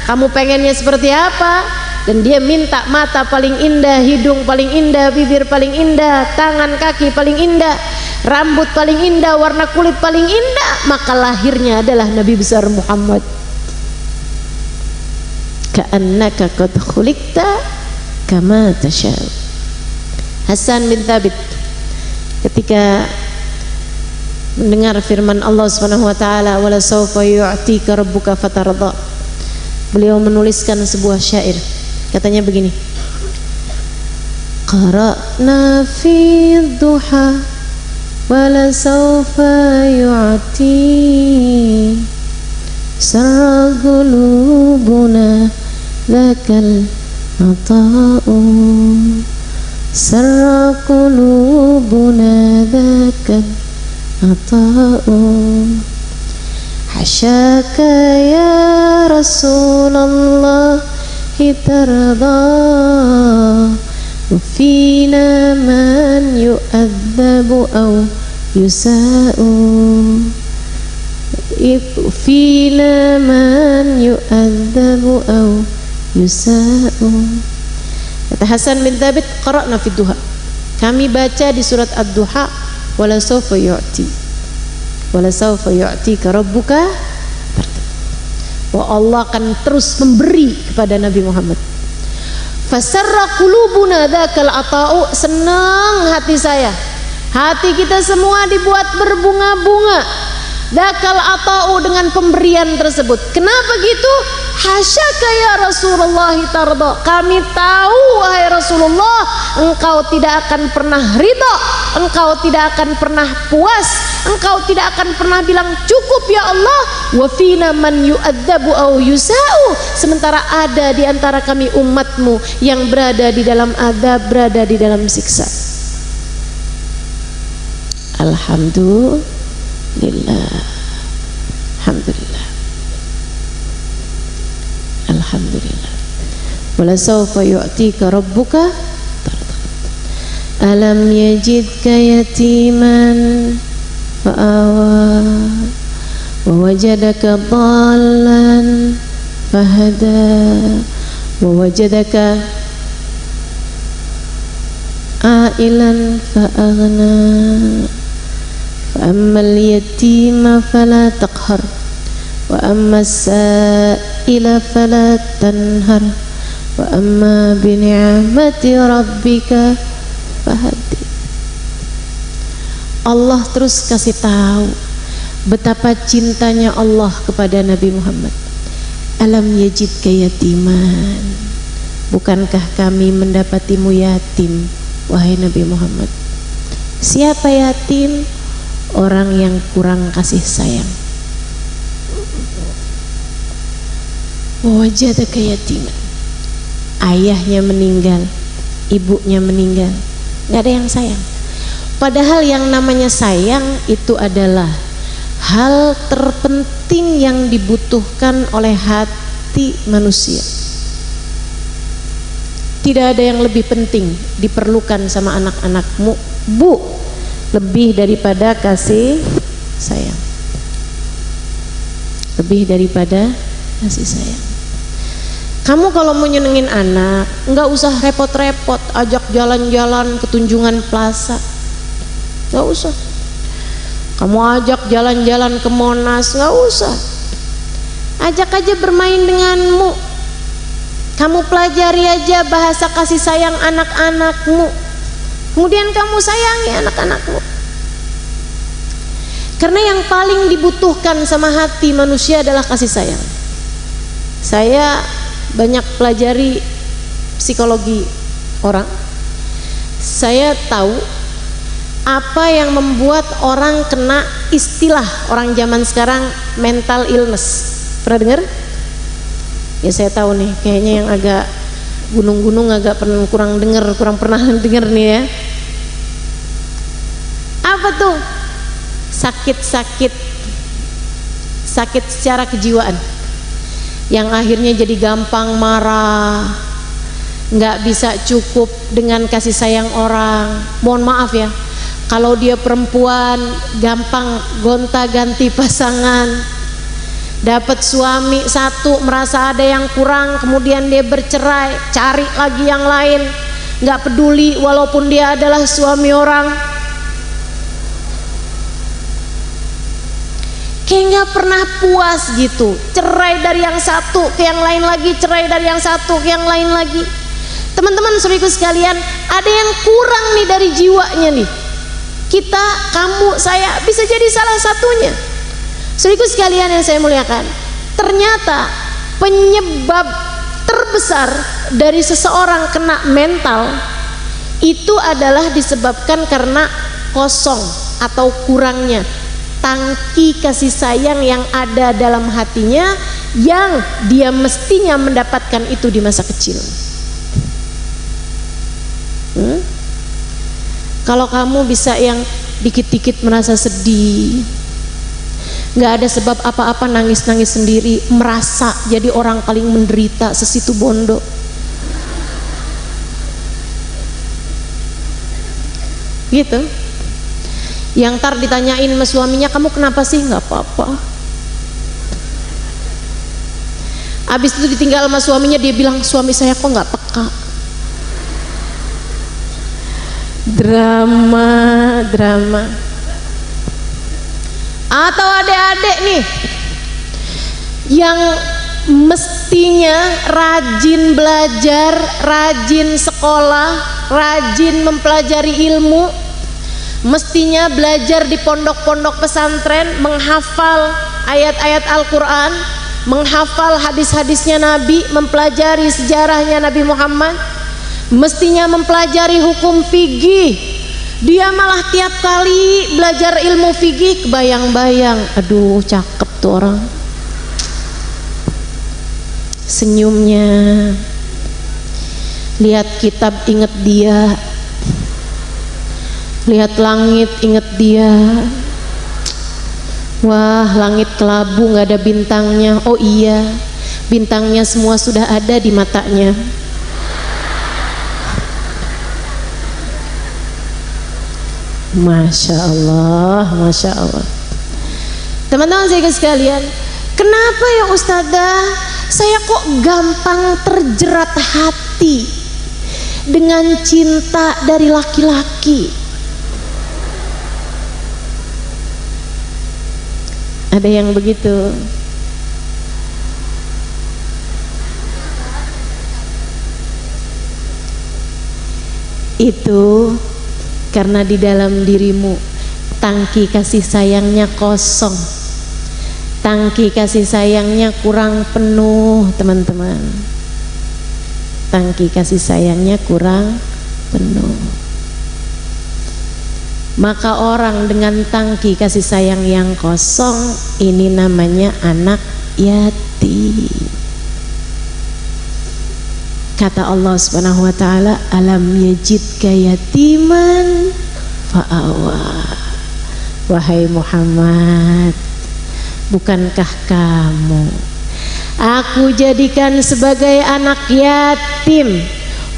kamu pengennya seperti apa, dan dia minta mata paling indah, hidung paling indah, bibir paling indah, tangan kaki paling indah, rambut paling indah, warna kulit paling indah, maka lahirnya adalah Nabi besar Muhammad. Ka'annaka qad khuliqta kama tasha'. Hasan bin Thabit ketika mendengar firman Allah Subhanahu wa taala, wala sawfa yu'tika rabbuka fatarda, beliau menuliskan sebuah syair. Katanya begini, qara'na fi duha wala sawfa yu'ti sarra qulubuna dzakal ata'u sarra qulubuna dzakal ata'u hasyaka ya Rasulullah tarda fina man yu'adzabu aw yusa'u fina man yu'adzabu aw yusa'u. Kata Hasan bin Thabit, qara'na fi duha, kami baca di surat ad-duha, wala sawfa yu'tika rabbuka, bahwa Allah akan terus memberi kepada Nabi Muhammad. Fasarra qulubuna dzakal ata'u, senang hati saya, hati kita semua dibuat berbunga-bunga, dzakal ata'u, dengan pemberian tersebut. Kenapa gitu? Hasyaka ya Rasulullah tarda, kami tahu wahai Rasulullah engkau tidak akan pernah ridha, engkau tidak akan pernah puas, engkau tidak akan pernah bilang cukup ya Allah. Wa fina man yu'adzabu aw yusa'u, sementara ada di antara kami umatmu yang berada di dalam azab, berada di dalam siksa. Alhamdulillah, alhamdulillah, alhamdulillah. Wala sawfa yu'tika rabbuka tarda, alam yajidka yatiman fa'awa wa wajadaka dhallan fahada wa wajadaka ailan fa'aghna fa ammal yatima fala taqhar wa ammas sa'ila fala tanhar wa amma bi ni'mati rabbika fahaddits. Allah terus kasih tahu betapa cintanya Allah kepada Nabi Muhammad. Alam yajidka yatiman, bukankah kami mendapatimu yatim, wahai Nabi Muhammad? Siapa yatim? Orang yang kurang kasih sayang. Wajadaka yatiman, ayahnya meninggal, ibunya meninggal, gak ada yang sayang. Padahal yang namanya sayang itu adalah hal terpenting yang dibutuhkan oleh hati manusia. Tidak ada yang lebih penting diperlukan sama anak-anakmu, Bu, lebih daripada kasih sayang. Lebih daripada kasih sayang. Kamu kalau mau nyenengin anak, nggak usah repot-repot, ajak jalan-jalan ke Tunjungan Plaza. Nggak usah. Kamu ajak jalan-jalan ke Monas, nggak usah. Ajak aja bermain denganmu. Kamu pelajari aja bahasa kasih sayang anak-anakmu. Kemudian kamu sayangi anak-anakmu. Karena yang paling dibutuhkan sama hati manusia adalah kasih sayang. Saya banyak pelajari psikologi orang. Saya tahu apa yang membuat orang kena istilah orang zaman sekarang mental illness. Pernah dengar? Ya saya tahu nih, kayaknya yang agak gunung-gunung agak kurang pernah dengar nih ya. Apa tuh? Sakit secara kejiwaan yang akhirnya jadi gampang marah, nggak bisa cukup dengan kasih sayang orang. Mohon maaf ya, kalau dia perempuan gampang gonta-ganti pasangan, dapat suami satu merasa ada yang kurang, kemudian dia bercerai, cari lagi yang lain, nggak peduli walaupun dia adalah suami orang. Kayak nggak pernah puas gitu, cerai dari yang satu ke yang lain lagi, cerai dari yang satu ke yang lain lagi. Teman-teman saudaraku sekalian, ada yang kurang nih dari jiwanya nih. Kita, kamu, saya bisa jadi salah satunya. Saudaraku sekalian yang saya muliakan, ternyata penyebab terbesar dari seseorang kena mental itu adalah disebabkan karena kosong atau kurangnya tangki kasih sayang yang ada dalam hatinya, yang dia mestinya mendapatkan itu di masa kecil. Kalau kamu bisa yang dikit-dikit merasa sedih, nggak ada sebab apa-apa, nangis-nangis sendiri, merasa jadi orang paling menderita sesitu bondo, gitu. Yang tar ditanyain sama suaminya, kamu kenapa sih? Nggak apa-apa. Abis itu ditinggal sama suaminya, dia bilang, suami saya kok nggak peka. Drama. Atau adik-adik nih yang mestinya rajin belajar, rajin sekolah, rajin mempelajari ilmu, mestinya belajar di pondok-pondok pesantren, menghafal ayat-ayat Al-Quran, menghafal hadis-hadisnya Nabi, mempelajari sejarahnya Nabi Muhammad, mestinya mempelajari hukum fikih. Dia malah tiap kali belajar ilmu fikih kebayang-bayang, aduh cakep tuh orang, senyumnya, lihat kitab inget dia, lihat langit inget dia. Wah, langit kelabu nggak ada bintangnya. Oh iya, bintangnya semua sudah ada di matanya. Masya Allah, Masya Allah. Teman-teman saya sekalian, kenapa ya Ustazah saya kok gampang terjerat hati dengan cinta dari laki-laki? Ada yang begitu. Itu karena di dalam dirimu tangki kasih sayangnya kosong, tangki kasih sayangnya kurang penuh, teman-teman. Tangki kasih sayangnya kurang penuh. Maka orang dengan tangki kasih sayang yang kosong, ini namanya anak yatim. Kata Allah Subhanahu wa taala, alam yajidka yatiman fa'awa. Wahai Muhammad, bukankah kamu aku jadikan sebagai anak yatim,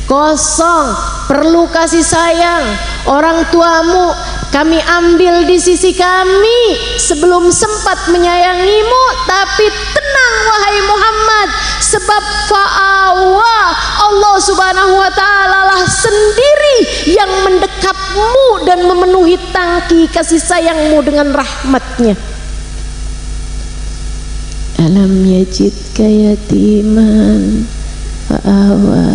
kosong, perlu kasih sayang. Orang tuamu kami ambil di sisi kami sebelum sempat menyayangimu, tapi tenang wahai Muhammad, sebab fa'awa, Allah Subhanahu wa ta'ala lah sendiri yang mendekapmu dan memenuhi tangki kasih sayangmu dengan rahmatnya. Alam yajidka yatiman fa'awa.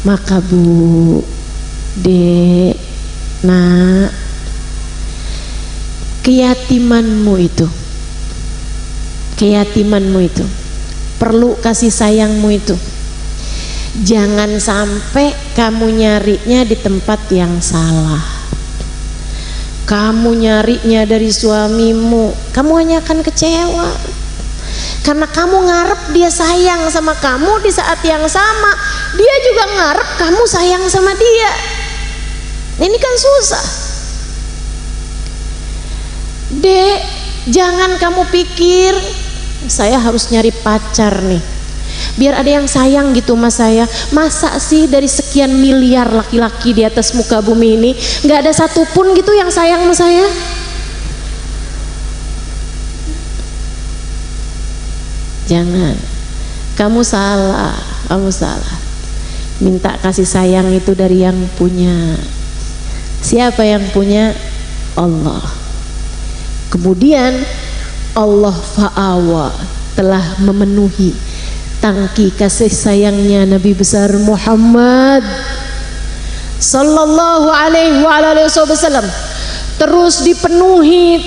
Maka Bu, Dek, Nak, keyatimanmu itu perlu kasih sayangmu itu. Jangan sampai kamu nyarinya di tempat yang salah. Kamu nyarinya dari suamimu, kamu hanya akan kecewa. Karena kamu ngarep dia sayang sama kamu, di saat yang sama dia juga ngarep kamu sayang sama dia. Ini kan susah. Dek, jangan kamu pikir saya harus nyari pacar nih biar ada yang sayang gitu sama saya. Masa sih dari sekian miliar laki-laki di atas muka bumi ini gak ada satupun gitu yang sayang sama saya? Jangan, kamu salah. Minta kasih sayang itu dari yang punya. Siapa yang punya? Allah. Kemudian Allah fa'awa, telah memenuhi tangki kasih sayangnya Nabi besar Muhammad sallallahu alaihi wasallam. Terus dipenuhi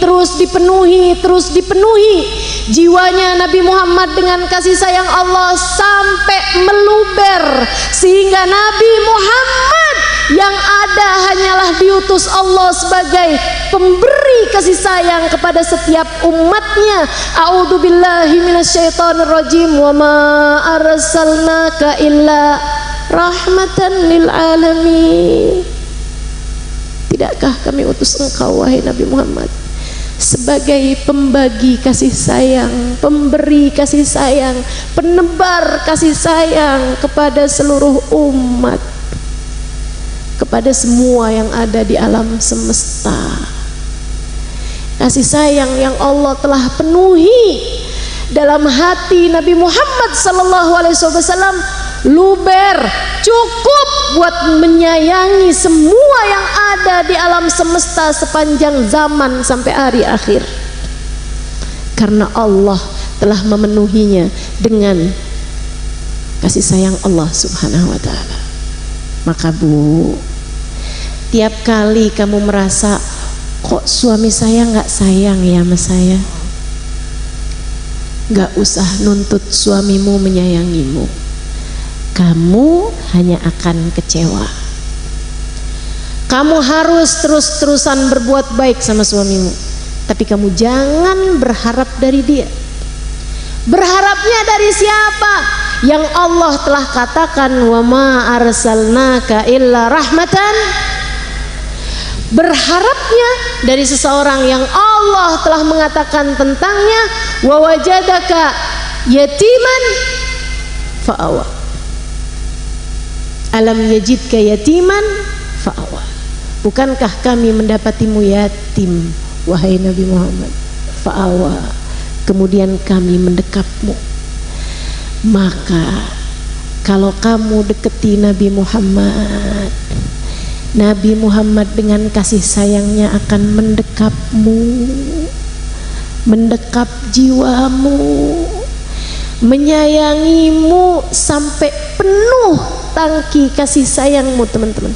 jiwanya Nabi Muhammad dengan kasih sayang Allah sampai meluber, sehingga Nabi Muhammad yang ada hanyalah diutus Allah sebagai pemberi kasih sayang kepada setiap umatnya. A'udzubillahi minasyaitonirrajim. Wa ma arsalnaka illa rahmatan lil alamin. Tidakkah kami utus engkau wahai Nabi Muhammad sebagai pembagi kasih sayang, pemberi kasih sayang, penebar kasih sayang kepada seluruh umat, kepada semua yang ada di alam semesta. Kasih sayang yang Allah telah penuhi dalam hati Nabi Muhammad sallallahu alaihi wasallam luber, cukup buat menyayangi semua yang ada di alam semesta sepanjang zaman sampai hari akhir. Karena Allah telah memenuhinya dengan kasih sayang Allah Subhanahu wa ta'ala. Maka Bu, tiap kali kamu merasa kok suami saya nggak sayang ya sama saya, nggak usah nuntut suamimu menyayangimu. Kamu hanya akan kecewa. Kamu harus terus-terusan berbuat baik sama suamimu, tapi kamu jangan berharap dari dia. Berharapnya dari siapa? Yang Allah telah katakan, wa ma arsalnaka illa rahmatan. Berharapnya dari seseorang yang Allah telah mengatakan tentangnya, wa wajadaka yatiman fa'awa. Alam yajidka yatiman fa'awa. Bukankah kami mendapatimu yatim wahai Nabi Muhammad? Fa'awa, kemudian kami mendekapmu. Maka kalau kamu deketi Nabi Muhammad, Nabi Muhammad dengan kasih sayangnya akan mendekapmu, mendekap jiwamu, menyayangimu sampai penuh tangki kasih sayangmu teman-teman.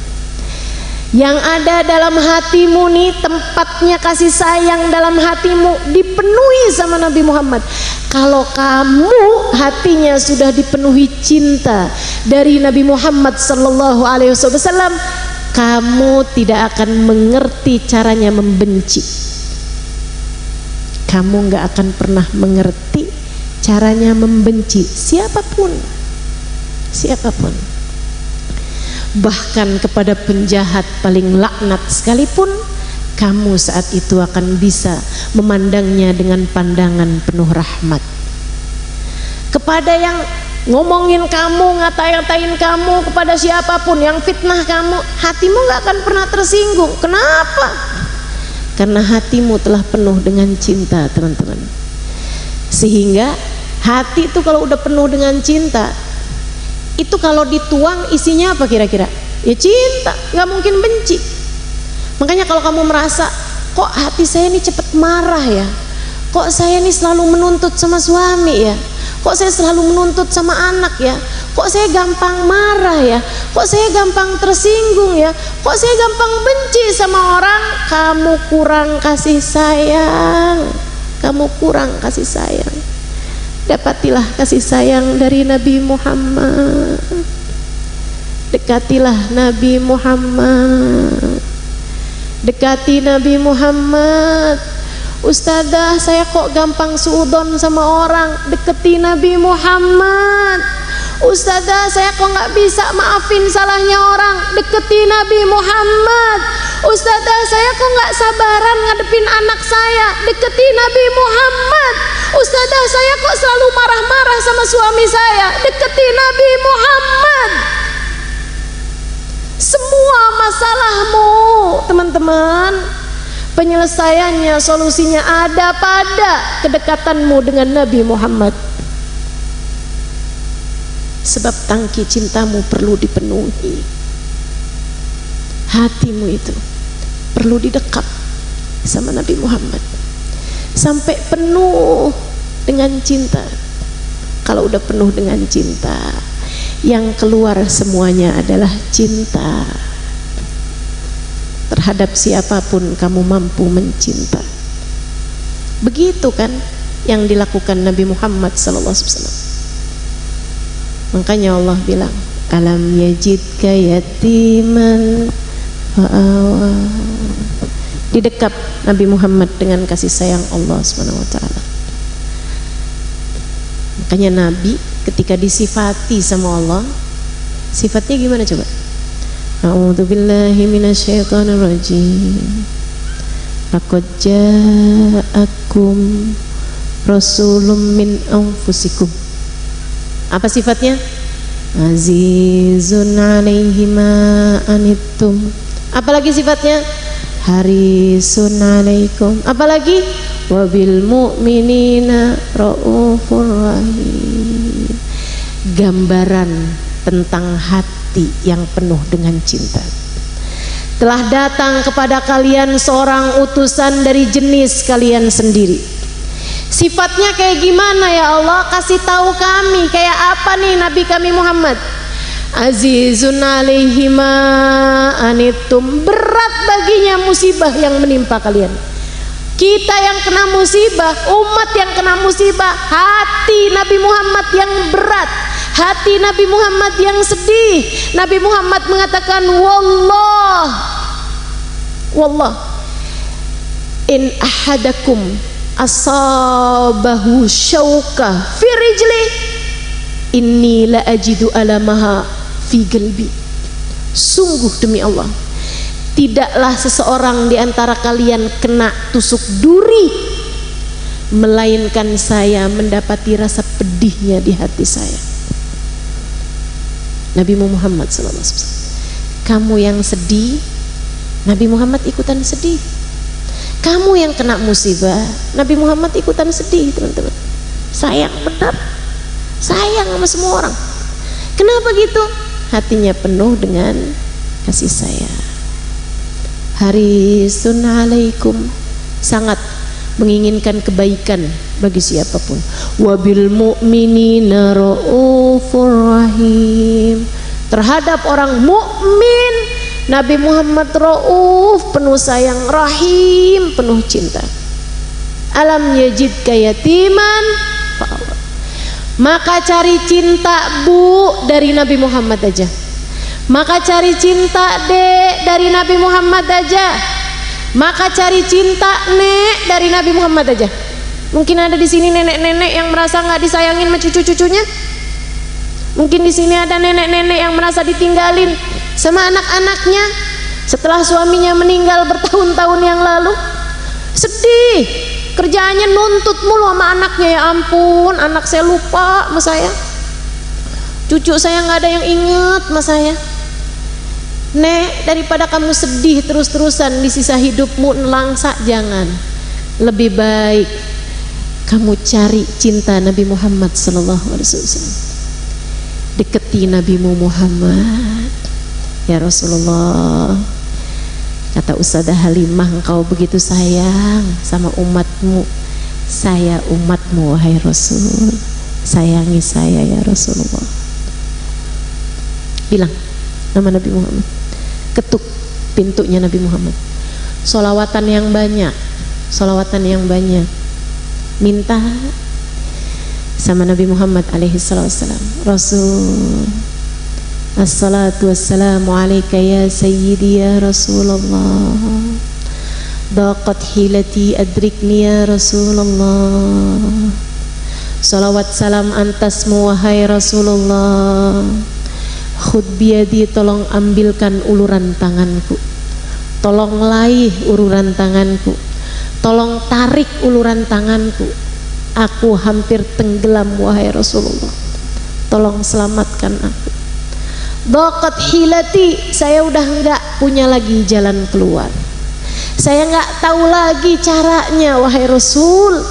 Yang ada dalam hatimu nih, tempatnya kasih sayang dalam hatimu dipenuhi sama Nabi Muhammad. Kalau kamu hatinya sudah dipenuhi cinta dari Nabi Muhammad sallallahu alaihi wasallam, kamu tidak akan mengerti caranya membenci. Kamu nggak akan pernah mengerti caranya membenci siapapun. Bahkan kepada penjahat paling laknat sekalipun, kamu saat itu akan bisa memandangnya dengan pandangan penuh rahmat. Kepada yang ngomongin kamu, ngatain kamu, kepada siapapun yang fitnah kamu, hatimu gak akan pernah tersinggung. Kenapa? Karena hatimu telah penuh dengan cinta teman-teman. Sehingga hati itu kalau udah penuh dengan cinta, itu kalau dituang isinya apa kira-kira? Ya cinta, gak mungkin benci. Makanya kalau kamu merasa, kok hati saya ini cepat marah ya, kok saya ini selalu menuntut sama suami ya, kok saya selalu menuntut sama anak ya, kok saya gampang marah ya, kok saya gampang tersinggung ya, kok saya gampang benci sama orang, kamu kurang kasih sayang. Kamu kurang kasih sayang. Dapatilah kasih sayang dari Nabi Muhammad. Dekatilah Nabi Muhammad. Dekati Nabi Muhammad. Ustazah, saya kok gampang suudon sama orang. Dekati Nabi Muhammad. Ustazah, saya kok nggak bisa maafin salahnya orang. Dekati Nabi Muhammad. Ustazah, saya kok nggak sabaran ngadepin anak saya. Dekati Nabi Muhammad. Ustazah, saya kok selalu marah-marah sama suami saya. Dekati Nabi Muhammad. Semua masalahmu teman-teman, penyelesaiannya, solusinya ada pada kedekatanmu dengan Nabi Muhammad. Sebab tangki cintamu perlu dipenuhi. Hatimu itu perlu didekap sama Nabi Muhammad sampai penuh dengan cinta. Kalau udah penuh dengan cinta, yang keluar semuanya adalah cinta. Terhadap siapapun kamu mampu mencinta. Begitu kan yang dilakukan Nabi Muhammad SAW. Makanya Allah bilang, alam yajidka yatiman fa'awa. Didekap Nabi Muhammad dengan kasih sayang Allah SWT. Makanya Nabi ketika disifati sama Allah, sifatnya gimana coba? A'udzubillahi minasyaitonirrajim. Laqad ja'akum rasulun min anfusikum. Apa sifatnya? Azizun 'alaihi ma anittum. Apalagi sifatnya? Harisun 'alaikum. Apalagi? Wabil mu'minina raufur rahim. Gambaran tentang hati yang penuh dengan cinta. Telah datang kepada kalian seorang utusan dari jenis kalian sendiri. Sifatnya kayak gimana ya Allah? Kasih tahu kami kayak apa nih Nabi kami Muhammad. Azizun 'alaihi ma anittum. Berat baginya musibah yang menimpa kalian. Kita yang kena musibah, umat yang kena musibah, hati Nabi Muhammad yang berat, hati Nabi Muhammad yang sedih. Nabi Muhammad mengatakan, Wallah, in ahadakum asabahu syauka fi rijli, inni la ajidu alamaha fi qalbi. Sungguh demi Allah, tidaklah seseorang di antara kalian kena tusuk duri, melainkan saya mendapati rasa pedihnya di hati saya. Nabi Muhammad SAW. Kamu yang sedih, Nabi Muhammad ikutan sedih. Kamu yang kena musibah, Nabi Muhammad ikutan sedih teman-teman. Sayang benar, sayang sama semua orang. Kenapa gitu? Hatinya penuh dengan kasih sayang. Harisun 'alaikum, sangat menginginkan kebaikan bagi siapapun. Wabil mu'minina raufur rahim. Terhadap orang mukmin Nabi Muhammad rauf, penuh sayang, rahim, penuh cinta. Alam yajidka yatiman fa'awa. Maka cari cinta bu dari Nabi Muhammad aja. Maka cari cinta dek dari Nabi Muhammad aja. Maka cari cinta nek dari Nabi Muhammad aja. Mungkin ada di sini nenek-nenek yang merasa nggak disayangin sama cucu-cucunya. Mungkin di sini ada nenek-nenek yang merasa ditinggalin sama anak-anaknya setelah suaminya meninggal bertahun-tahun yang lalu. Sedih, kerjaannya nuntut mulu sama anaknya. Ya ampun, anak saya lupa sama saya, cucu saya nggak ada yang ingat sama saya. Nek, daripada kamu sedih terus-terusan di sisa hidupmu nelangsa, jangan. Lebih baik kamu cari cinta Nabi Muhammad SAW. Deketi Nabimu Muhammad. Ya Rasulullah, kata Ustazah Halimah, engkau begitu sayang sama umatmu. Saya umatmu wahai Rasul, sayangi saya ya Rasulullah. Bilang nama Nabi Muhammad, ketuk pintunya Nabi Muhammad. Solawatan yang banyak, solawatan yang banyak. Minta sama Nabi Muhammad alaihi salam. Rasul, assalatu wassalamu alaika ya sayyidi ya Rasulullah. Daqat hilati adrikni ya Rasulullah. Salawat salam antasmu wahai Rasulullah. Khud biyadi, tolong ambilkan uluran tanganku. Tolong laih uluran tanganku. Tolong tarik uluran tanganku. Aku hampir tenggelam wahai Rasulullah. Tolong selamatkan aku. Daqat hilati, saya udah enggak punya lagi jalan keluar. Saya enggak tahu lagi caranya wahai Rasul.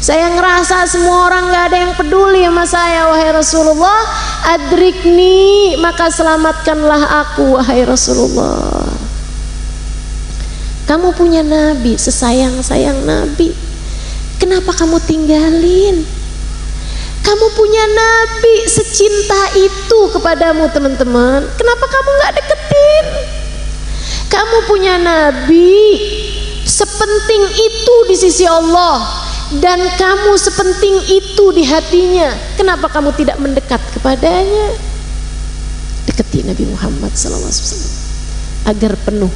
Saya ngerasa semua orang enggak ada yang peduli sama saya wahai Rasulullah. Adrikni, maka selamatkanlah aku wahai Rasulullah. Kamu punya Nabi, sesayang-sayang Nabi, kenapa kamu tinggalin? Kamu punya Nabi secinta itu kepadamu teman-teman, kenapa kamu gak deketin? Kamu punya Nabi sepenting itu di sisi Allah, dan kamu sepenting itu di hatinya, kenapa kamu tidak mendekat kepadanya? Deketi Nabi Muhammad SAW agar penuh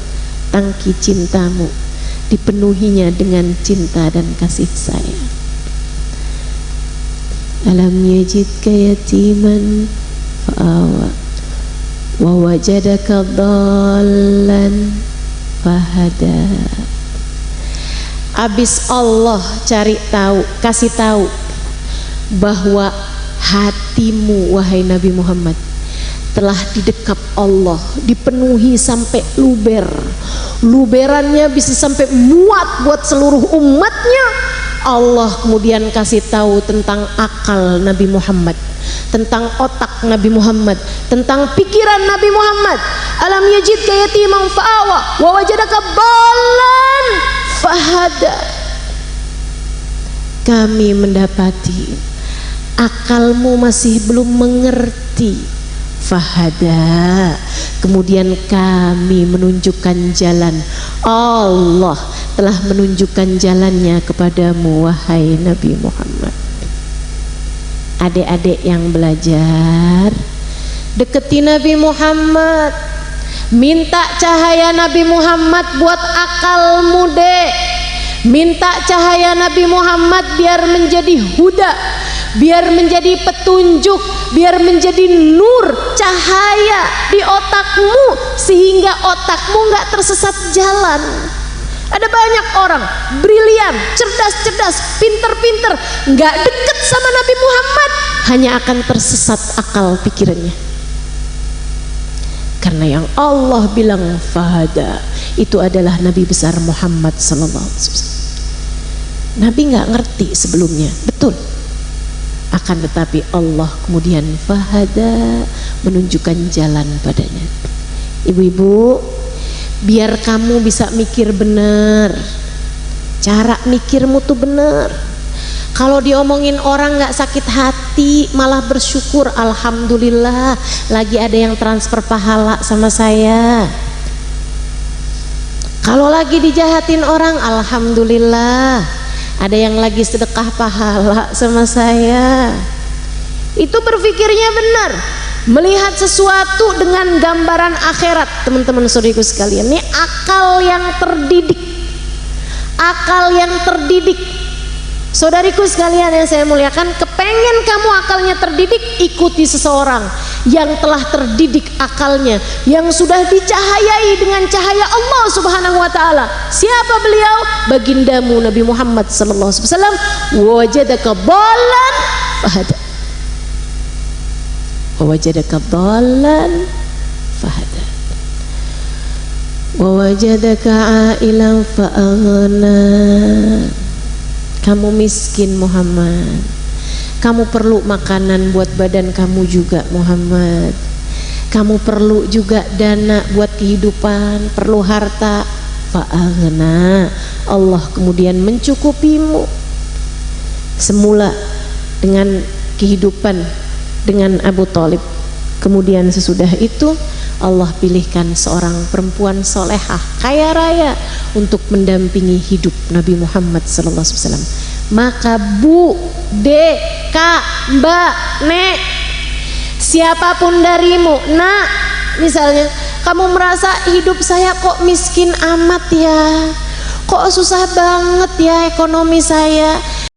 tangki cintamu, dipenuhinya dengan cinta dan kasih sayang. Alam yajidka yatiman fa'awa wa wajadaka dhallan fahada. Abis Allah cari tahu, kasih tahu bahwa hatimu wahai Nabi Muhammad telah didekap Allah, dipenuhi sampai luber. Luberannya bisa sampai muat buat seluruh umatnya. Allah kemudian kasih tahu tentang akal Nabi Muhammad, tentang otak Nabi Muhammad, tentang pikiran Nabi Muhammad. Alam yajidka yatiman fa'awa wa wajadaka dhallan fahada. Kami mendapati akalmu masih belum mengerti, fahada, kemudian kami menunjukkan jalan. Allah telah menunjukkan jalannya kepadamu wahai Nabi Muhammad. Adik-adik yang belajar, deketi Nabi Muhammad, minta cahaya Nabi Muhammad buat akalmu dek. Minta cahaya Nabi Muhammad biar menjadi huda, biar menjadi petunjuk, biar menjadi nur, cahaya di otakmu, sehingga otakmu gak tersesat jalan. Ada banyak orang brilian, cerdas-cerdas, pinter-pinter, gak deket sama Nabi Muhammad, hanya akan tersesat akal pikirannya. Karena yang Allah bilang fahada itu adalah Nabi besar Muhammad SAW. Nabi gak ngerti sebelumnya, betul. Akan tetapi Allah kemudian fahada, menunjukkan jalan padanya. Ibu-ibu, biar kamu bisa mikir benar, cara mikirmu tuh bener. Kalau diomongin orang gak sakit hati, malah bersyukur, alhamdulillah lagi ada yang transfer pahala sama saya. Kalau lagi dijahatin orang, alhamdulillah ada yang lagi sedekah pahala sama saya. Itu berpikirnya benar, melihat sesuatu dengan gambaran akhirat. Teman-teman saudariku sekalian, ini akal yang terdidik, akal yang terdidik. Saudariku sekalian yang saya muliakan, kepengen kamu akalnya terdidik, ikuti seseorang yang telah terdidik akalnya, yang sudah dicahayai dengan cahaya Allah Subhanahu wa taala. Siapa beliau? Bagindamu Nabi Muhammad sallallahu alaihi wasallam. Wajadaka dhallan fahada. Wajadaka dhallan fahada. Wajadaka ailan fa'aghna. Kamu miskin Muhammad, kamu perlu makanan buat badan kamu juga Muhammad, kamu perlu juga dana buat kehidupan, perlu harta. Fa'aghna, Allah kemudian mencukupimu. Semula dengan kehidupan dengan Abu Thalib, kemudian sesudah itu Allah pilihkan seorang perempuan solehah kaya raya untuk mendampingi hidup Nabi Muhammad sallallahu alaihi wasallam. Maka Bu, Dek, Kak, Mbak, Nek, siapapun darimu, Nak, misalnya kamu merasa hidup saya kok miskin amat ya, kok susah banget ya ekonomi saya,